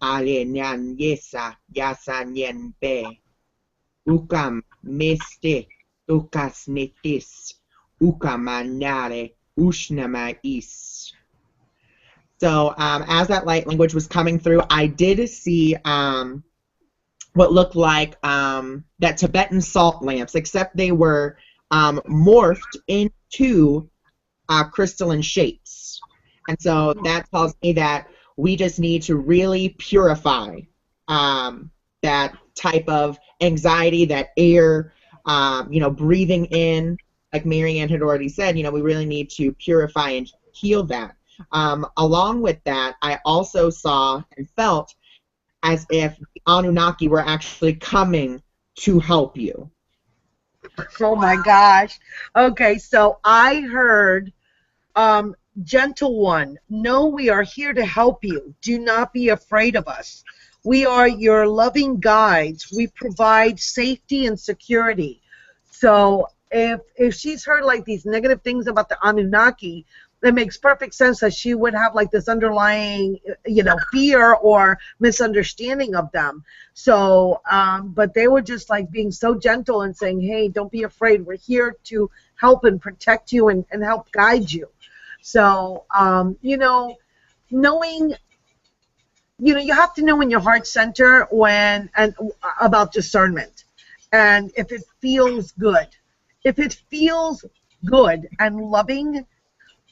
Ale nyan yesa yasa nyen be ukam meste tukas netis ukamanare ushnama is. So as that light language was coming through, I did see what looked like that Tibetan salt lamps, except they were morphed into crystalline shapes. And so that tells me that we just need to really purify that type of anxiety, that air, breathing in, like Marianne had already said, we really need to purify and heal that. Along with that, I also saw and felt as if the Anunnaki were actually coming to help you. Oh my gosh. Okay, so I heard, gentle one, know we are here to help you. Do not be afraid of us. We are your loving guides. We provide safety and security. So if she's heard like these negative things about the Anunnaki, it makes perfect sense that she would have like this underlying, fear or misunderstanding of them. So, but they were just like being so gentle and saying, hey, don't be afraid. We're here to help and protect you and help guide you. So, knowing you know, you have to know in your heart center about discernment, and if it feels good. If it feels good and loving,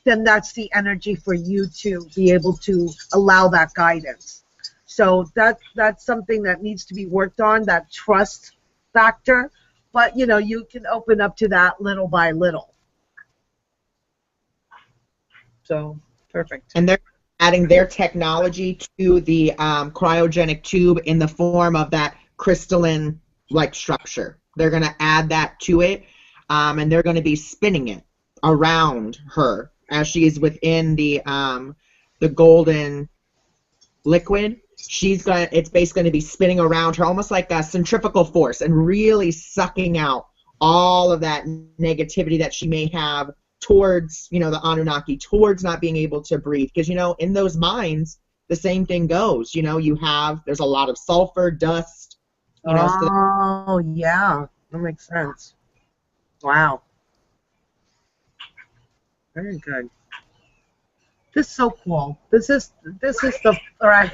then that's the energy for you to be able to allow that guidance. So that's something that needs to be worked on, that trust factor. But you know, you can open up to that little by little. So perfect. And they're adding their technology to the cryogenic tube in the form of that crystalline-like structure. They're going to add that to it, and they're going to be spinning it around her as she is within the golden liquid. It's basically going to be spinning around her, almost like a centrifugal force, and really sucking out all of that negativity that she may have towards, you know, the Anunnaki, towards not being able to breathe. Because, you know, in those mines, the same thing goes. You know, there's a lot of sulfur, dust. You know, oh, yeah, that makes sense. Wow. Very good. This is so cool. This is the all right.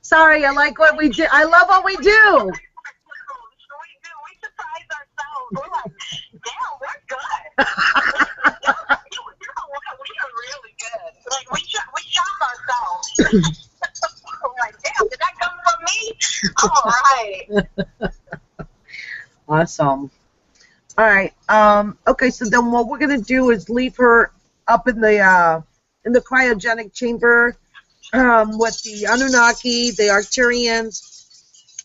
Sorry, I like what we do. I love what we do. We surprise ourselves. We're like, damn, we're good. We are really good. Like, we shock ourselves. We're like, damn, did that come from me? All right. Awesome. All right. Okay, so then what we're gonna do is leave her up in the cryogenic chamber with the Anunnaki, the Arcturians,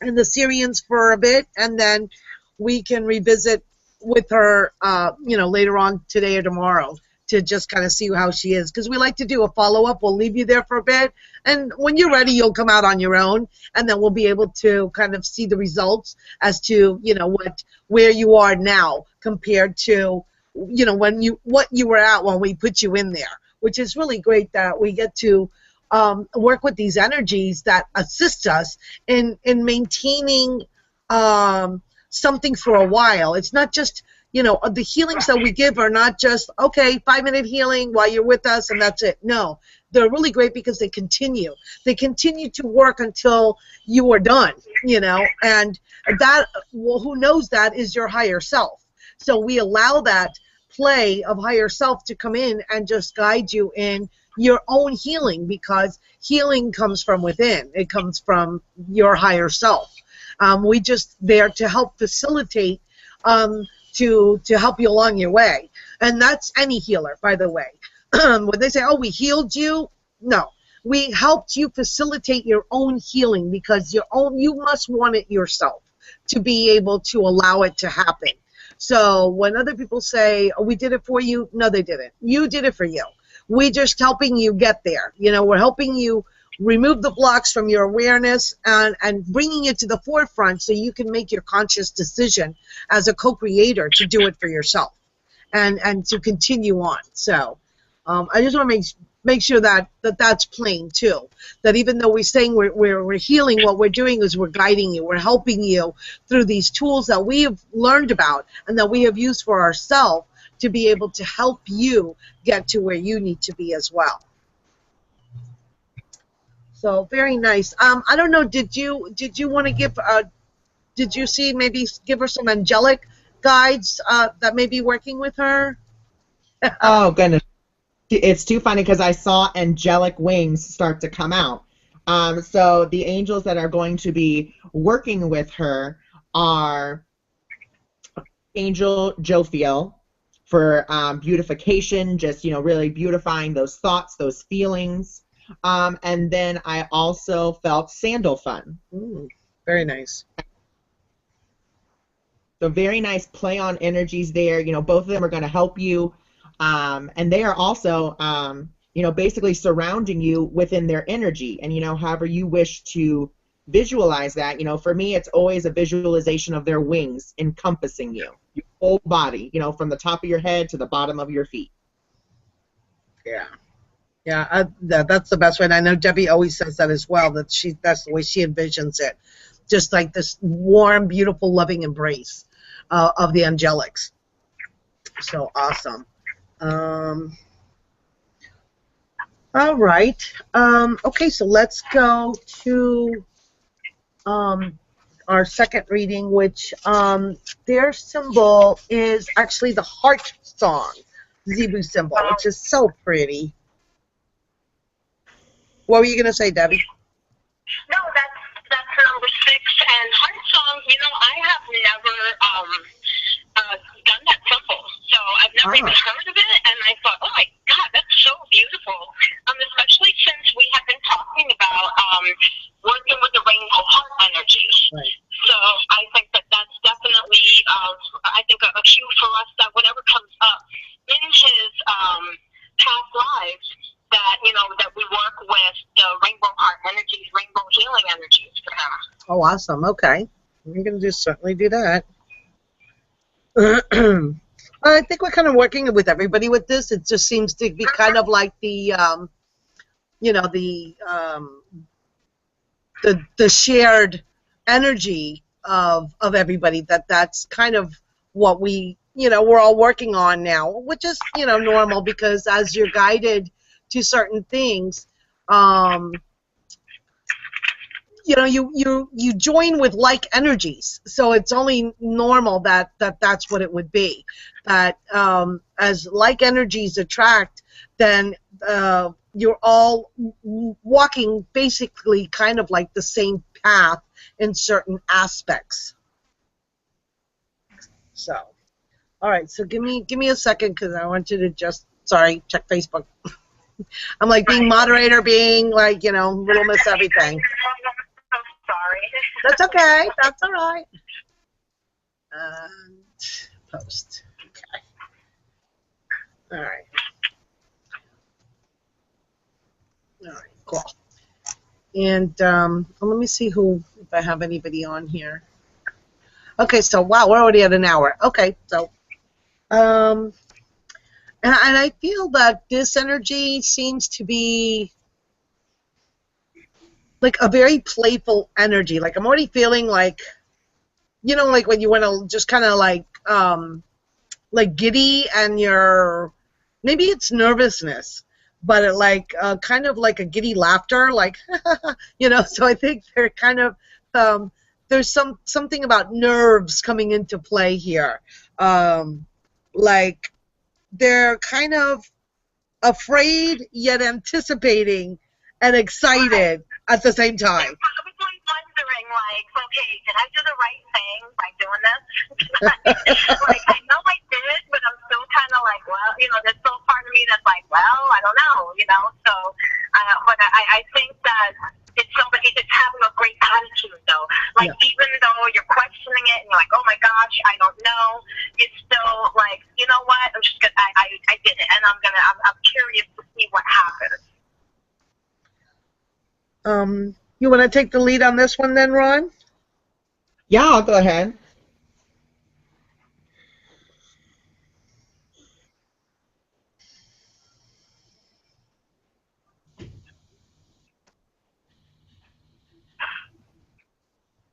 and the Syrians for a bit, and then we can revisit with her, you know, later on today or tomorrow to just kind of see how she is. Because we like to do a follow-up. We'll leave you there for a bit, and when you're ready, you'll come out on your own, and then we'll be able to kind of see the results as to, you know, where you are now compared to, you know, what you were at when we put you in there, which is really great that we get to work with these energies that assist us in maintaining something for a while. It's not just, you know, the healings that we give are not just, okay, 5-minute healing while you're with us and that's it. No, they're really great because they continue. They continue to work until you are done, you know, and that, well, who knows that is your higher self. So we allow that play of higher self to come in and just guide you in your own healing, because healing comes from within. It comes from your higher self. We just there to help facilitate, to help you along your way. And that's any healer, by the way. When they say, oh, we healed you, no. We helped you facilitate your own healing, because you must want it yourself to be able to allow it to happen. So when other people say, oh, we did it for you, no, they didn't. You did it for you. We just helping you get there. You know, we're helping you remove the blocks from your awareness and bringing it to the forefront so you can make your conscious decision as a co-creator to do it for yourself and to continue on. So I just want to make sure that's plain too, that even though we're saying we're healing, what we're doing is we're guiding you, we're helping you through these tools that we have learned about and that we have used for ourselves to be able to help you get to where you need to be as well. So very nice. I don't know, did you want to give did you see maybe give her some angelic guides that may be working with her? Oh goodness, it's too funny because I saw angelic wings start to come out. So the angels that are going to be working with her are Angel Jophiel for beautification, just, you know, really beautifying those thoughts, those feelings. And then I also felt Sandalfon. Very nice. So very nice play on energies there. You know, both of them are going to help you. And they are also, you know, basically surrounding you within their energy. And, you know, however you wish to visualize that, you know, for me, it's always a visualization of their wings encompassing you, your whole body, you know, from the top of your head to the bottom of your feet. Yeah. Yeah, that's the best way. And I know Debbie always says that as well, that's the way she envisions it. Just like this warm, beautiful, loving embrace of the angelics. So awesome. All right. Okay, so let's go to our second reading, which their symbol is actually the heart song, Zebu symbol, which is so pretty. What were you going to say, Debbie? No, that's number six. And heart song, I have never done that symbol, so I've never even heard of it. And I thought, oh my God, that's so beautiful. Especially since we have been talking about working with the rainbow heart energies. Right. So I think that's definitely, I think a cue for us that whatever comes up in his past lives, that we work with the rainbow heart energies, rainbow healing energies for him. Oh, awesome. Okay. We're going to certainly do that. I think we're kind of working with everybody with this. It just seems to be kind of like the shared energy of everybody. That's kind of what we're all working on now, which is normal, because as you're guided to certain things, you join with like energies, so it's only normal that's what it would be. That as like energies attract, then you're all walking basically kind of like the same path in certain aspects. So, all right. So give me a second, because I want you to just check Facebook. I'm like being moderator, being like little miss everything. Sorry. That's okay. That's all right. And post. Okay. All right. All right. Cool. And let me see if I have anybody on here. Okay. So wow, we're already at an hour. Okay. So, and I feel that this energy seems to be like a very playful energy. Like I'm already feeling like, like when you want to just kind of like giddy, and maybe it's nervousness, but kind of like a giddy laughter, like, so I think they're kind of, there's something about nerves coming into play here. Like they're kind of afraid yet anticipating and excited at the same time. Probably wondering, like, okay, did I do the right thing by doing this? Like, I know I did, but I'm still kind of like, well, there's still part of me that's like, well, I don't know, So, but I think that it's somebody that's having a great attitude, though. Like, even though you're questioning it and you're like, oh my gosh, I don't know, it's still like, you know what? I'm just gonna, I did it, and I'm curious to see what happens. You want to take the lead on this one then, Ron? Yeah, I'll go ahead.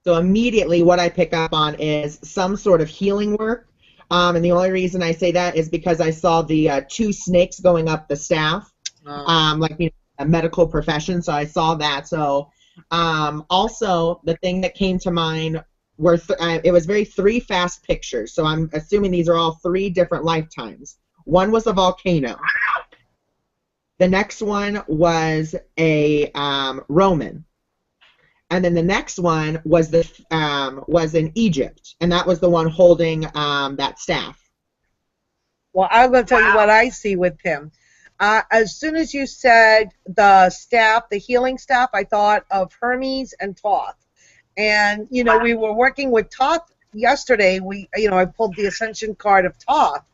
So immediately what I pick up on is some sort of healing work. And the only reason I say that is because I saw the two snakes going up the staff, like a medical profession. So I saw that. So also the thing that came to mind were it was three fast pictures. So I'm assuming these are all three different lifetimes. One was a volcano. The next one was a Roman. And then the next one was was in Egypt, and that was the one holding that staff. Well, I'm going to tell you what I see with him. As soon as you said the staff, the healing staff, I thought of Hermes and Thoth. And we were working with Thoth yesterday. I pulled the Ascension card of Thoth,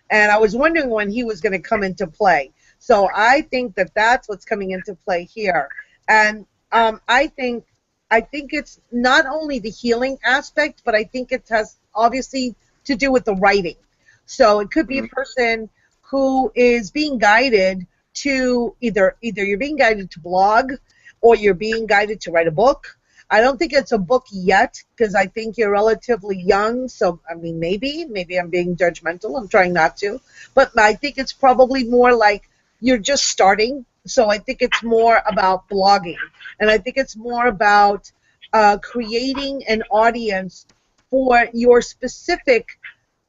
and I was wondering when he was going to come into play. So I think that's what's coming into play here, and I think it's not only the healing aspect, but I think it has obviously to do with the writing. So it could be a person who is being guided to either you're being guided to blog, or you're being guided to write a book. I don't think it's a book yet, because I think you're relatively young. So, I mean, maybe I'm being judgmental. I'm trying not to. But I think it's probably more like you're just starting So I think it's more about blogging, and I think it's more about creating an audience for your specific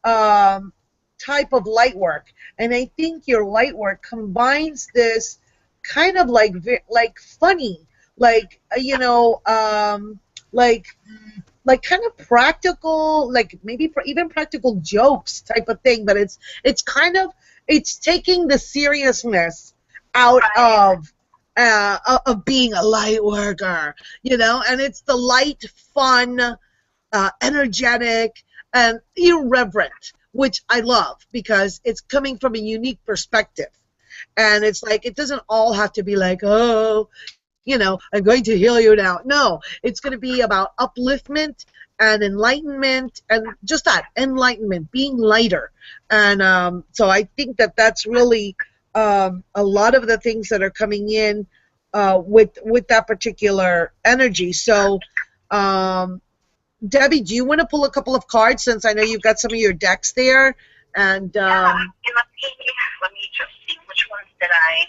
um, type of light work. And I think your light work combines this kind of like funny, like like kind of practical, like maybe even practical jokes type of thing. But it's kind of it's taking the seriousness out of being a light worker, and it's the light, fun, energetic, and irreverent, which I love because it's coming from a unique perspective. And it's like it doesn't all have to be like, oh, I'm going to heal you now. No, it's going to be about upliftment and enlightenment and just that enlightenment, being lighter. And so I think that that's really a lot of the things that are coming in with that particular energy. So, Debbie, do you want to pull a couple of cards since I know you've got some of your decks there? And let me just see which ones did I.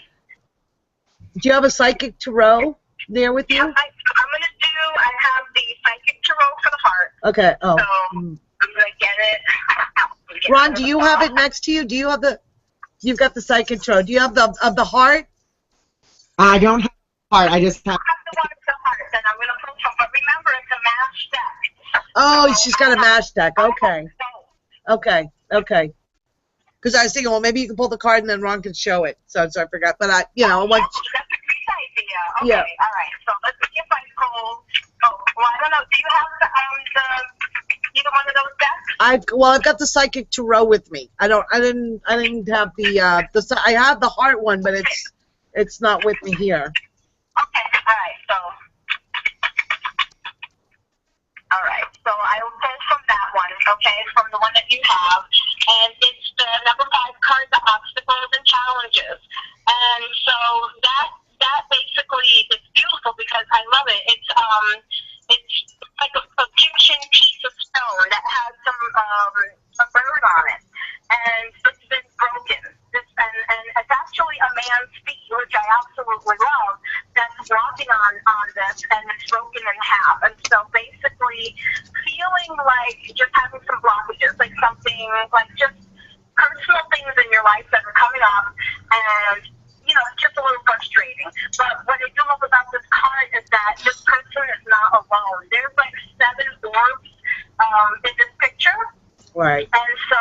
Do you have a psychic tarot there with you? Yeah, I have the psychic tarot for the heart. Okay. Oh. So I'm gonna get it out. Ron, do you have it next to you? Do you have You've got the psychic tarot. Do you have the heart? I don't have the heart. I just have. I have the one with the heart, and I'm gonna pull some. But remember, it's a mash deck. Oh, So she's got a mash deck. Okay. Okay. Because I was thinking, well, maybe you can pull the card and then Ron can show it. So I forgot. But I want. That's a great idea. Okay. Yeah. All right. So let's see if I pull. Oh, well, I don't know. Do you have the either one of those decks? I've got the psychic tarot with me. I didn't have the I have the heart one, but it's not with me here. Okay. All right. So I will pull from that one. Okay, from the one that you have, and it's the number 5 card, the obstacles and challenges. And so that basically is beautiful because I love it. It's like a Egyptian piece of stone that has a bird on it, and it's been broken. And it's actually a man's feet, which I absolutely love, that's walking on this, and it's broken in half. And so basically feeling like just having some blockages, like something, like just personal things in your life that are coming up, and it's just a little frustrating. But what I do love about this card is that this person is not alone. There's like 7 orbs in this picture. Right. And so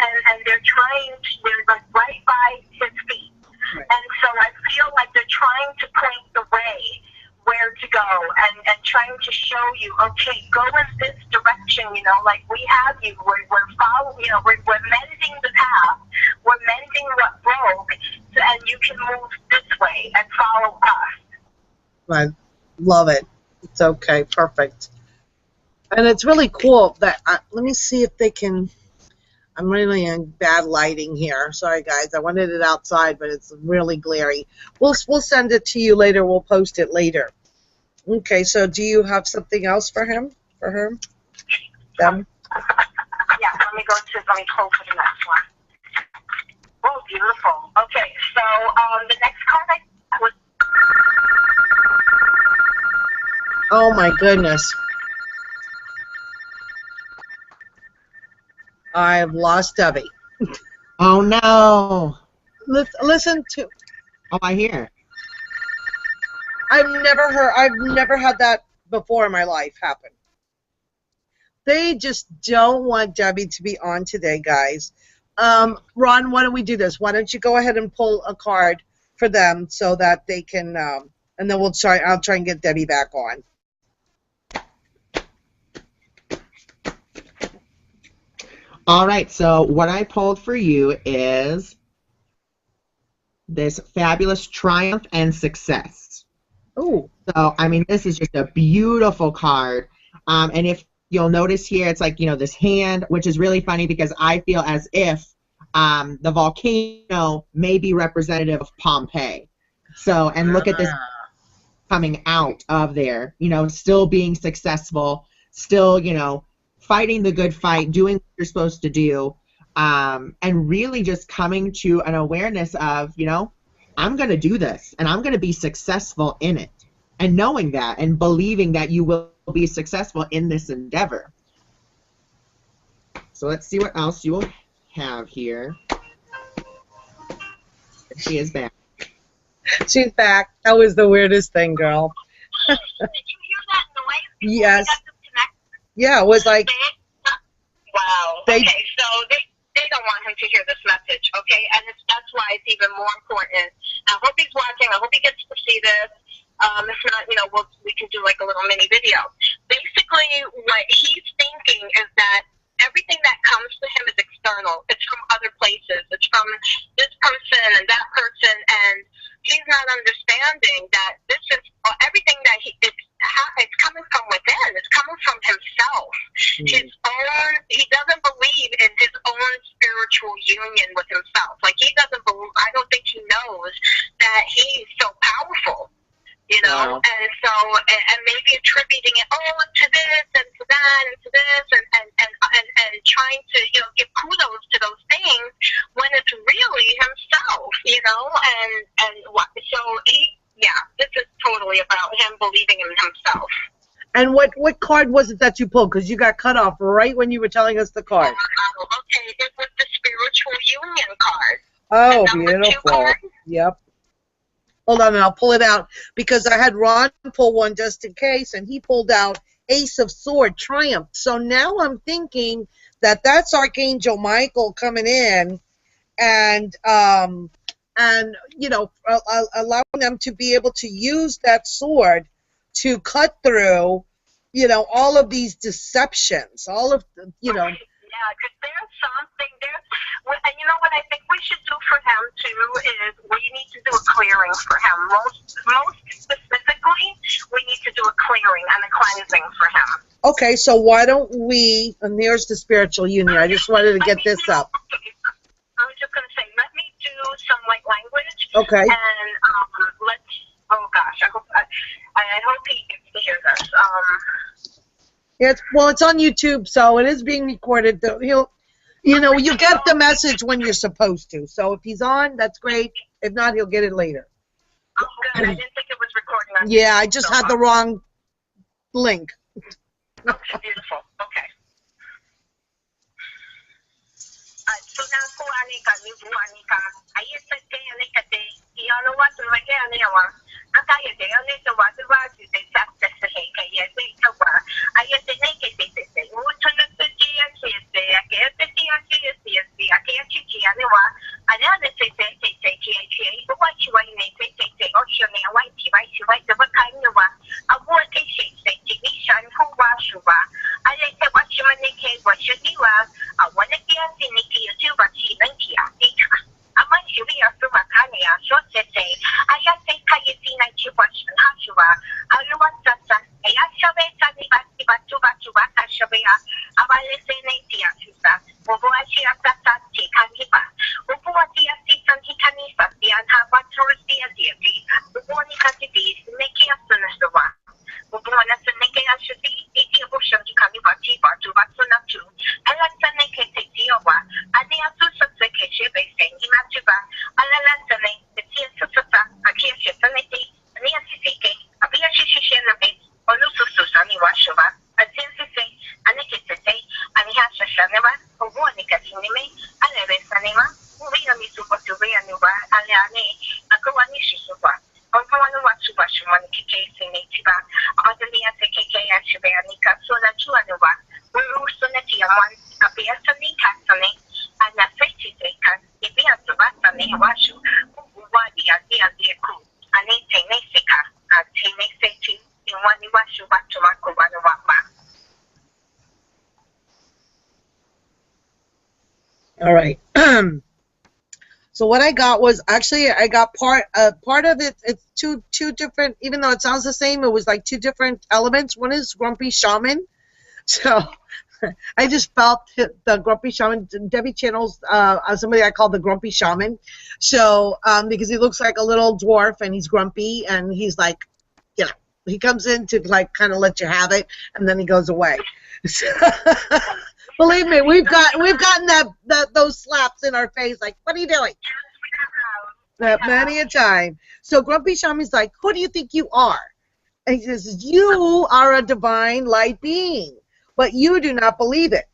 and they're like right by his feet. Right. And so I feel like they're trying to point the way where to go and trying to show you, okay, go in this direction, like we have you, we're following, we're mending the path, we're mending what broke, and you can move this way and follow us. I love it. It's okay. Perfect. And it's really cool that let me see if they can. I'm really in bad lighting here. Sorry, guys. I wanted it outside, but it's really glary. We'll send it to you later. We'll post it later. Okay. So, do you have something else for him? For her? Them? Yeah. Let me pull for the next one. Oh, beautiful. Okay. So, the next card I got was. Oh my goodness. I've lost Debbie. Oh no. Listen to. Oh, I hear. I've never had that before in my life happen. They just don't want Debbie to be on today, guys. Ron, why don't we do this? Why don't you go ahead and pull a card for them so that they can, and then I'll try and get Debbie back on. All right, so what I pulled for you is this fabulous triumph and success. Oh. So, I mean, this is just a beautiful card. And if you'll notice here, it's like, this hand, which is really funny because I feel as if the volcano may be representative of Pompeii. So, and look at this coming out of there, still being successful, still, fighting the good fight, doing what you're supposed to do, and really just coming to an awareness of, I'm going to do this, and I'm going to be successful in it. And knowing that and believing that you will be successful in this endeavor. So let's see what else you will have here. She is back. She's back. That was the weirdest thing, girl. Did you hear that noise? Yes. We got disconnected? Yeah, it was like Wow. They- Okay, so they don't want him to hear this message, okay? And that's why it's even more important. I hope he's watching. I hope he gets to see this. If not, we can do like a little mini video. Basically, what he's thinking is that everything that comes to him is external. It's from other places. It's from this person and that person, and he's not understanding that this is everything that it's coming from within. It's coming from himself. His own. He doesn't believe in his own spiritual union with himself. Like he doesn't believe. I don't think he knows that he's so powerful. Wow. And so, and maybe attributing it, to this and to that and to this, and trying to, give kudos to those things when it's really himself, so this is totally about him believing in himself. And what card was it that you pulled? Because you got cut off right when you were telling us the card. Okay, it was the spiritual union card. Oh, The number 2 beautiful. card. Yep. Hold on, and I'll pull it out because I had Ron pull one just in case, and he pulled out Ace of Sword, Triumph. So now I'm thinking that that's Archangel Michael coming in, and allowing them to be able to use that sword to cut through, all of these deceptions, all of Yeah, because there's something there. And you know what I think we should do for him, too, is we need to do a clearing for him. Most specifically, we need to do a clearing and a cleansing for him. Okay, so why don't we, and there's the spiritual union. I just wanted to get this up. I was just going to say, let me do some light language. Okay. And I hope he gets to hear this. It's on YouTube, so it is being recorded. You get the message when you're supposed to. So if he's on, that's great. If not, he'll get it later. Oh, good. I didn't think it was recording on Yeah, I just had the wrong link. Okay, beautiful. Okay. So now, Anika, Anika, I used to say, Anika, you know what, I get to what the right is a success. I get the naked. All right. So what I got was actually I got part of it. It's two different. Even though it sounds the same, it was like two different elements. One is Grumpy Shaman. So I just felt the Grumpy Shaman. Debbie channels somebody I call the Grumpy Shaman. So because he looks like a little dwarf and he's grumpy and he's like, he comes in to like kind of let you have it and then he goes away. So, believe me, we've gotten those slaps in our face. Like, what are you doing? Many a time. So Grumpy Shaman's like, who do you think you are? And he says, you are a divine light being, but you do not believe it.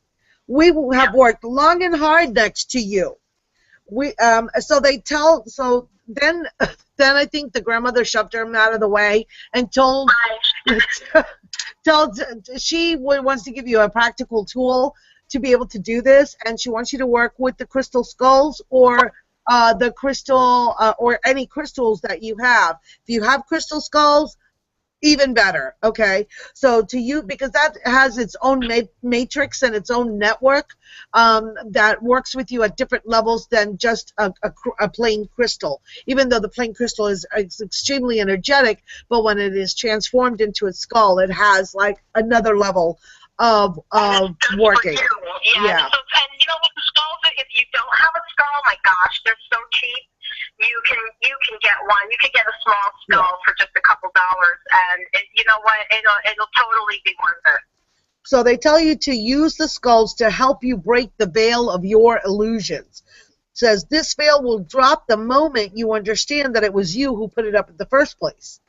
We have worked long and hard next to you. So then I think the grandmother shoved him out of the way and told she wants to give you a practical tool to be able to do this, and she wants you to work with the crystal skulls or the crystal or any crystals that you have. If you have crystal skulls, even better, okay? So to you, because that has its own matrix and its own network that works with you at different levels than just a plain crystal. Even though the plain crystal is extremely energetic, but when it is transformed into a skull, it has like another level of working. Yeah. So, and you know what, the skulls, if you don't have a skull, my gosh, they're so cheap. You can get one. You can get a small skull for just a couple dollars, and you know what? It'll totally be worth it. So they tell you to use the skulls to help you break the veil of your illusions. It says this veil will drop the moment you understand that it was you who put it up in the first place,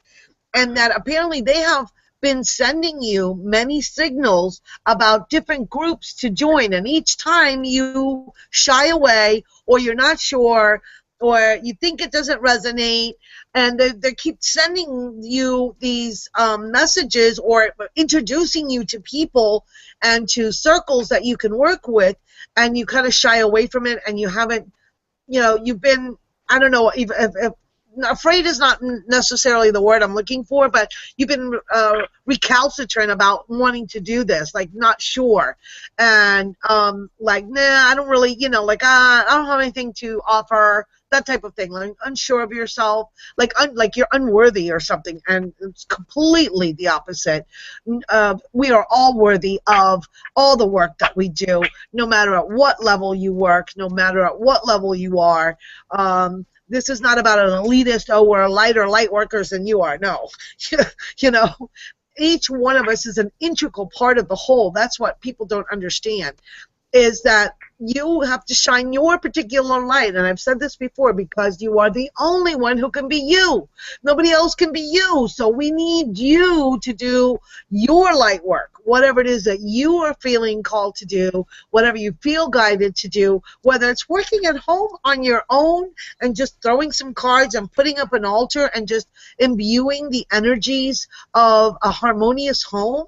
and that apparently they have been sending you many signals about different groups to join, and each time you shy away or you're not sure or you think it doesn't resonate, and they keep sending you these messages or introducing you to people and to circles that you can work with, and you kind of shy away from it, and you haven't, you've been, I don't know, if afraid is not necessarily the word I'm looking for, but you've been recalcitrant about wanting to do this, like not sure, and like, nah, I don't really, I don't have anything to offer, that type of thing, like unsure of yourself, like you're unworthy or something, and it's completely the opposite. We are all worthy of all the work that we do, no matter at what level you work, no matter at what level you are. This is not about an elitist, we're light workers than you are. No. Each one of us is an integral part of the whole. That's what people don't understand, is that you have to shine your particular light. And I've said this before, because you are the only one who can be you. Nobody else can be you. So we need you to do your light work, whatever it is that you are feeling called to do, whatever you feel guided to do, whether it's working at home on your own and just throwing some cards and putting up an altar and just imbuing the energies of a harmonious home,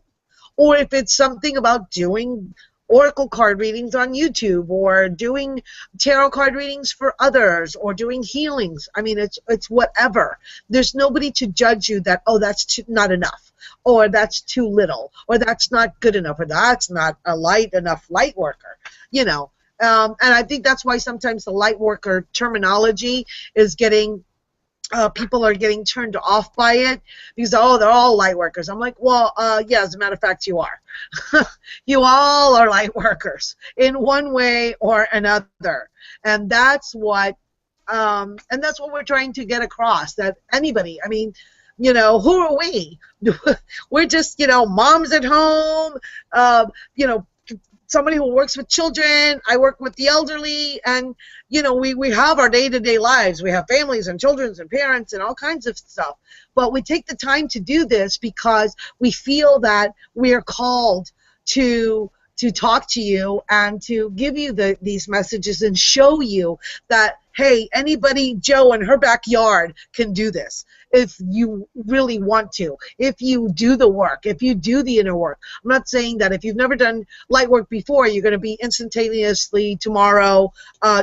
or if it's something about doing oracle card readings on YouTube, or doing tarot card readings for others, or doing healings. I mean, it's whatever. There's nobody to judge you that, oh, that's not enough, or that's too little, or that's not good enough, or that's not a enough light worker, And I think that's why sometimes the light worker terminology is getting people are getting turned off by it, because, they're all light workers. I'm like, well, yeah, as a matter of fact, you are. You all are light workers in one way or another. And that's what we're trying to get across, that anybody, I mean, who are we? We're just, moms at home, somebody who works with children. I work with the elderly, and we have our day-to-day lives. We have families and children and parents and all kinds of stuff. But we take the time to do this because we feel that we are called to talk to you and to give you these messages and show you that, hey, anybody, Joe in her backyard, can do this if you really want to, if you do the work, if you do the inner work. I'm not saying that if you've never done light work before, you're going to be instantaneously tomorrow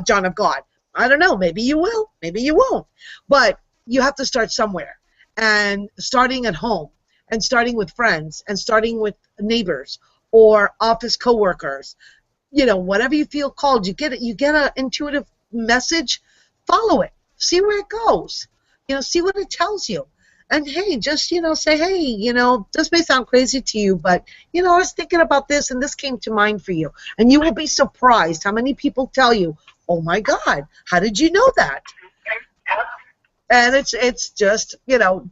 John of God. I don't know. Maybe you will. Maybe you won't. But you have to start somewhere, and starting at home, and starting with friends, and starting with neighbors or office coworkers. Whatever you feel called, you get an intuitive message, follow it, see where it goes, see what it tells you, and hey, just say, hey, this may sound crazy to you, but I was thinking about this and this came to mind for you, and you will be surprised how many people tell you, oh my God, how did you know that? And it's just,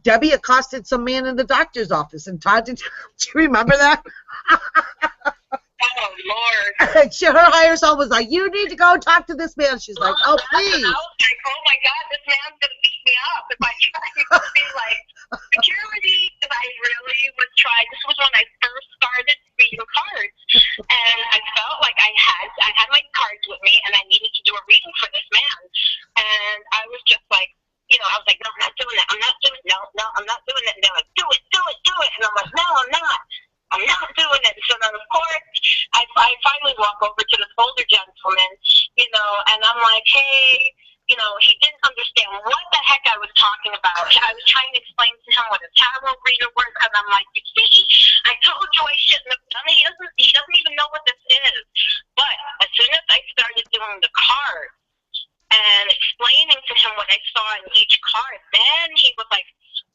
Debbie accosted some man in the doctor's office, and Todd, do you remember that? Oh, Lord. Her higher self was like, you need to go talk to this man. She's like, oh, please. I was like, oh my God, this man's going to beat me up if I try to be like security. Because I really was trying. This was when I first started reading cards. And I felt like I had my cards with me and I needed to do a reading for this man. And I was just like, I was like, no, I'm not doing that. I'm not doing it. No, I'm not doing it. And they're like, do it. And I'm like, no, I'm not. I'm not doing it. So then, of course, I finally walk over to this older gentleman, and I'm like, hey, he didn't understand what the heck I was talking about. I was trying to explain to him what a tarot reader was, and I'm like, you see, I told you I shouldn't have done it. He doesn't even know what this is. But as soon as I started doing the cards and explaining to him what I saw in each card, then he was like,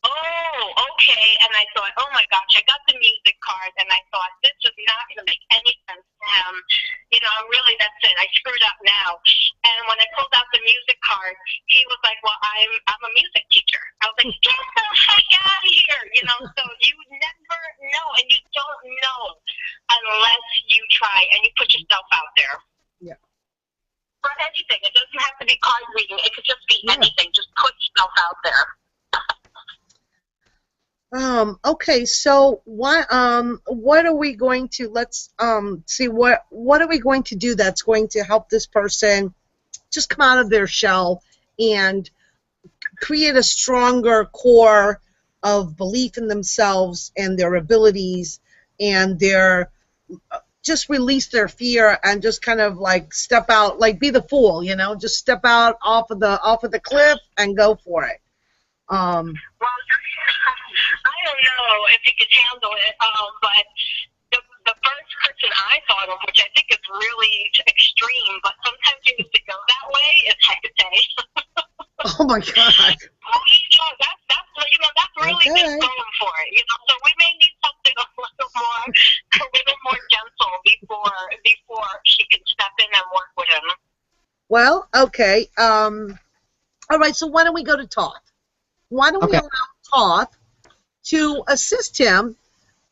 oh, okay. And I thought, oh my gosh, I got the music card, and I thought this is not going to make any sense to him. Really, that's it. I screwed up now. And when I pulled out the music card, he was like, well, I'm a music teacher. I was like, get the heck out of here. So you never know, and you don't know unless you try and you put yourself out there. Yeah. For anything. It doesn't have to be card reading. It could just be anything. Just put yourself out there. Okay, so what are we going to, let's see, what are we going to do that's going to help this person just come out of their shell and create a stronger core of belief in themselves and their abilities, and just release their fear and just kind of like step out, like be the fool, just step out off of the cliff and go for it. Well, I don't know if he could handle it, but the first person I thought of, which I think is really extreme, but sometimes you need to go that way, is Hecate. Oh my God. That's really just going for it. So we may need something a little more gentle before she can step in and work with him. Well, okay. All right. So why don't we go to Toth? Why don't we allow Toth to assist him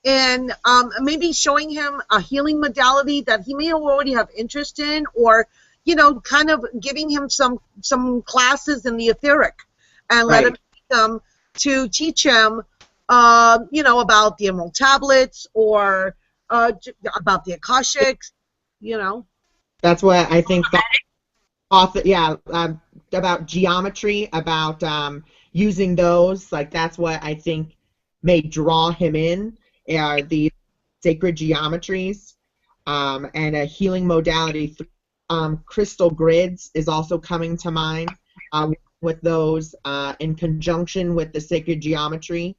in maybe showing him a healing modality that he may already have interest in, or kind of giving him some classes in the etheric, and let him to teach him about the Emerald Tablets, or about the Akashics, That's what I think. About geometry, about using those, like that's what I think may draw him in, are the sacred geometries, and a healing modality. Crystal grids is also coming to mind with those in conjunction with the sacred geometry.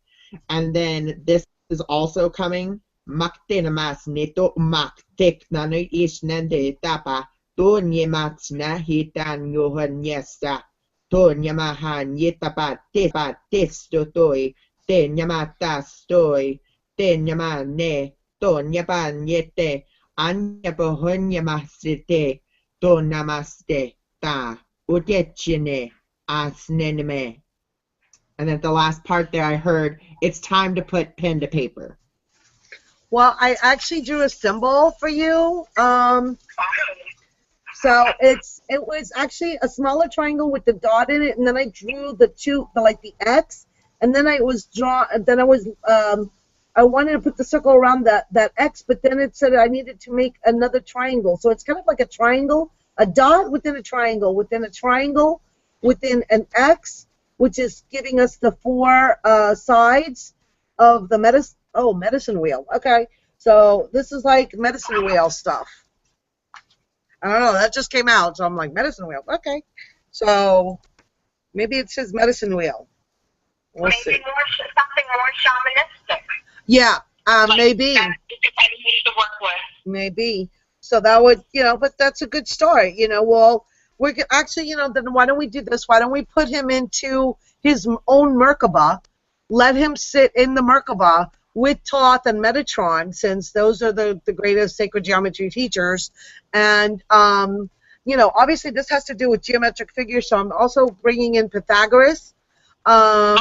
And then this is also coming. Maktenamas neto maktek nanu ishnande tapa to nyematsna hitan yohan yesta to nyamahan yetapa testo toy te nyamata stoy te nyamane to nyapan yete anyapohon yamasite to namaste ta utechine asneneme. And then the last part there I heard, it's time to put pen to paper. Well, I actually drew a symbol for you. So it was actually a smaller triangle with the dot in it, and then I drew the X, and then I wanted to put the circle around that X, but then it said I needed to make another triangle. So it's kind of like a triangle, a dot within a triangle, within a triangle, within an X, which is giving us the 4 sides of the medicine wheel. Okay, so this is like medicine wheel stuff. I don't know, that just came out, so I'm like, medicine wheel. Okay, so maybe it says medicine wheel. We'll see. Something more shamanistic. Yeah, maybe. That he needs to work with. Maybe. So that would, but that's a good start. Well, we're actually, then why don't we do this? Why don't we put him into his own Merkaba, let him sit in the Merkaba with Toth and Metatron, since those are the greatest sacred geometry teachers. And, obviously this has to do with geometric figures, so I'm also bringing in Pythagoras. That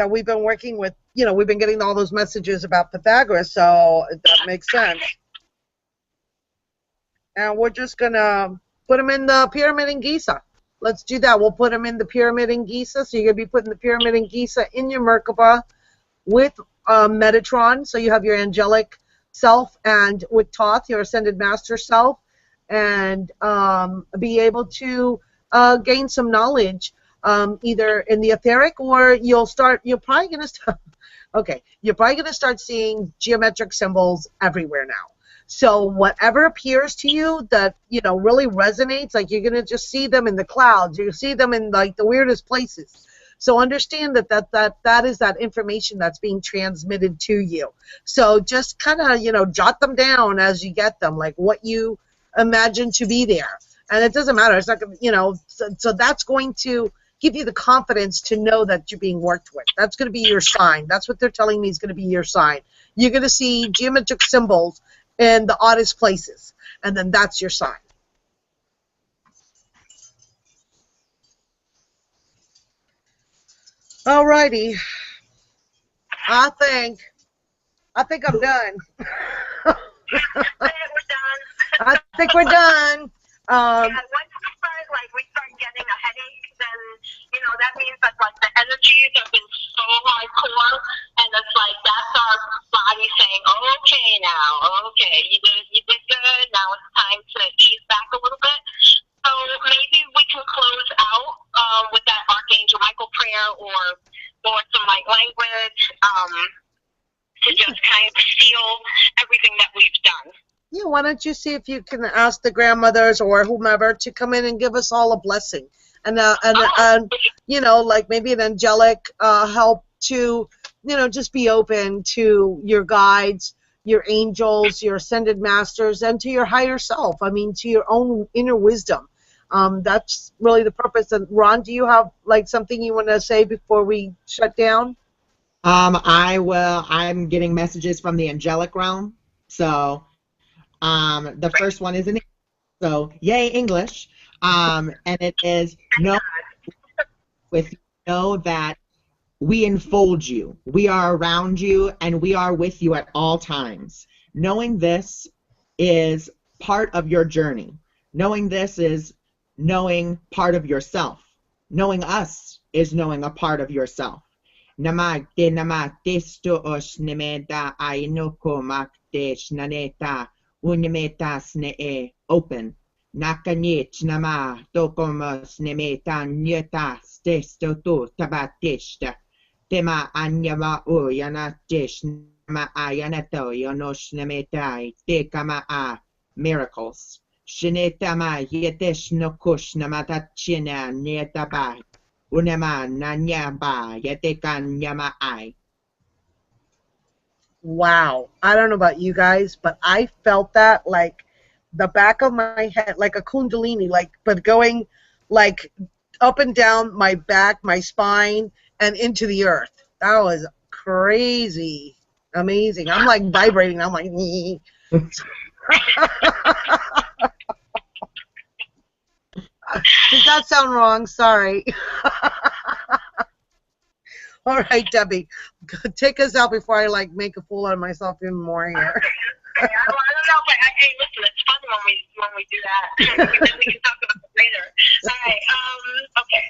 we've been working with, we've been getting all those messages about Pythagoras, so that makes sense. and we're just going to put them in the pyramid in Giza. Let's do that. We'll put them in the pyramid in Giza. So you're going to be putting the pyramid in Giza in your Merkaba with Metatron. So you have your angelic self, and with Thoth, your ascended master self, and be able to gain some knowledge either in the etheric, or you're probably going to start, okay, you're probably going to start seeing geometric symbols everywhere now. So whatever appears to you that, you know, really resonates, like you're going to just see them in the clouds, you see them in like the weirdest places. So understand that is that information that's being transmitted to you. So just kind of, you know, jot them down as you get them, like what you imagine to be there. And it doesn't matter. It's not going to, you know, so that's going to give you the confidence to know that you're being worked with. That's going to be your sign. That's what they're telling me is going to be your sign. You're going to see geometric symbols in the oddest places, and then that's your sign. Alrighty. I think I'm done. We're done. I think we're done. Yeah, once we start getting a headache, then, you know, that means that, like, the energies have been so hardcore, and it's like, that's our body saying, okay, now, okay, you did good, now it's time to ease back a little bit. So maybe we can close out with that Archangel Michael prayer, or some light language, to just kind of seal everything that we've done. Yeah, why don't you see if you can ask the grandmothers or whomever to come in and give us all a blessing, and you know, like maybe an angelic help to, you know, just be open to your guides, your angels, your ascended masters, and to your higher self. I mean, to your own inner wisdom. That's really the purpose. And Ron, do you have like something you want to say before we shut down? I'm getting messages from the angelic realm. So the first one is in English. So yay English. And it is know that we enfold you. We are around you, and we are with you at all times. Knowing this is part of your journey. Knowing this is knowing part of yourself. Knowing us is knowing a part of yourself. Namagte namate sto os nemeda ainoko makte shnaneta unimeta snee open. Nakanyet nama tokomos nemeta nyeta stesto tu tabatishta. Tema anyama uyanatesh nama ayanato yonosh nemetai tekama a miracles. Shinetama yetesh no kush namatachina nietabai. Unema nanyaba yetekan yama ai. Wow. I don't know about you guys, but I felt that like the back of my head, like a kundalini, like, but going like up and down my back, my spine, and into the earth. That was crazy. Amazing. I'm like vibrating. I'm like, did that sound wrong? Sorry. All right, Debbie, take us out before I like make a fool out of myself even more here. I don't know, but hey, listen, it's fun when we do that. Then we can talk about it later. All right. Okay.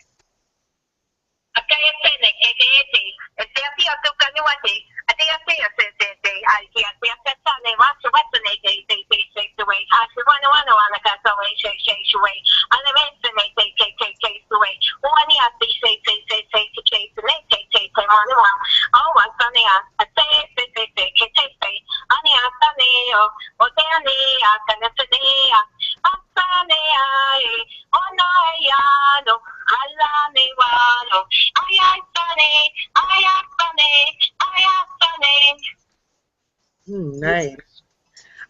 Nice.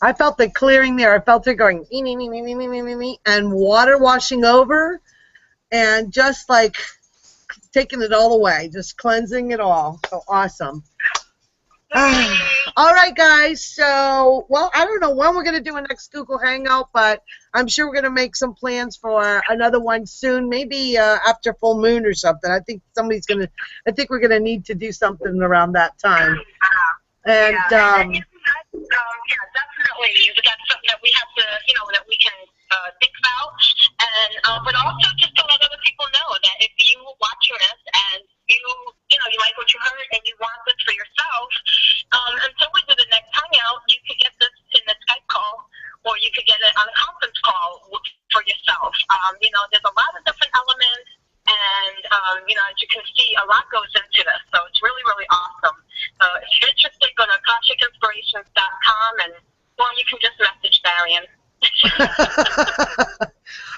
I felt the clearing there. I felt it going, and water washing over, and just like taking it all away, just cleansing it all. So awesome. All right, guys. So, well, I don't know when we're going to do a next Google Hangout, but I'm sure we're going to make some plans for another one soon, maybe after full moon or something. I think we're going to need to do something around that time. And, yeah, definitely. definitely that's something that we have to, that we can think about, and but also just to let other people know that if you watching this and you like what you heard and you want this for yourself, until we do the next hangout, you could get this in the Skype call, or you could get it on a conference call for yourself. There's a lot of different elements, and as you can see, a lot goes into this, so it's really, really awesome. If you're interested, go to AkashicInspirations.com, or you can just message Darian.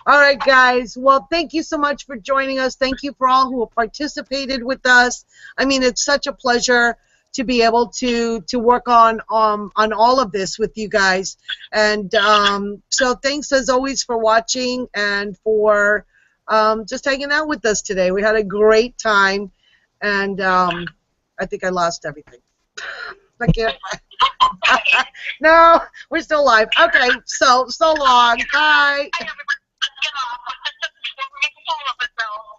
All right, guys. Well, thank you so much for joining us. Thank you for all who participated with us. I mean, it's such a pleasure to be able to work on all of this with you guys. And so thanks, as always, for watching and for just hanging out with us today. We had a great time, and I think I lost everything. I can't. No, we're still live. Okay, so long. Bye. Let's get off. We're making fun of it, though.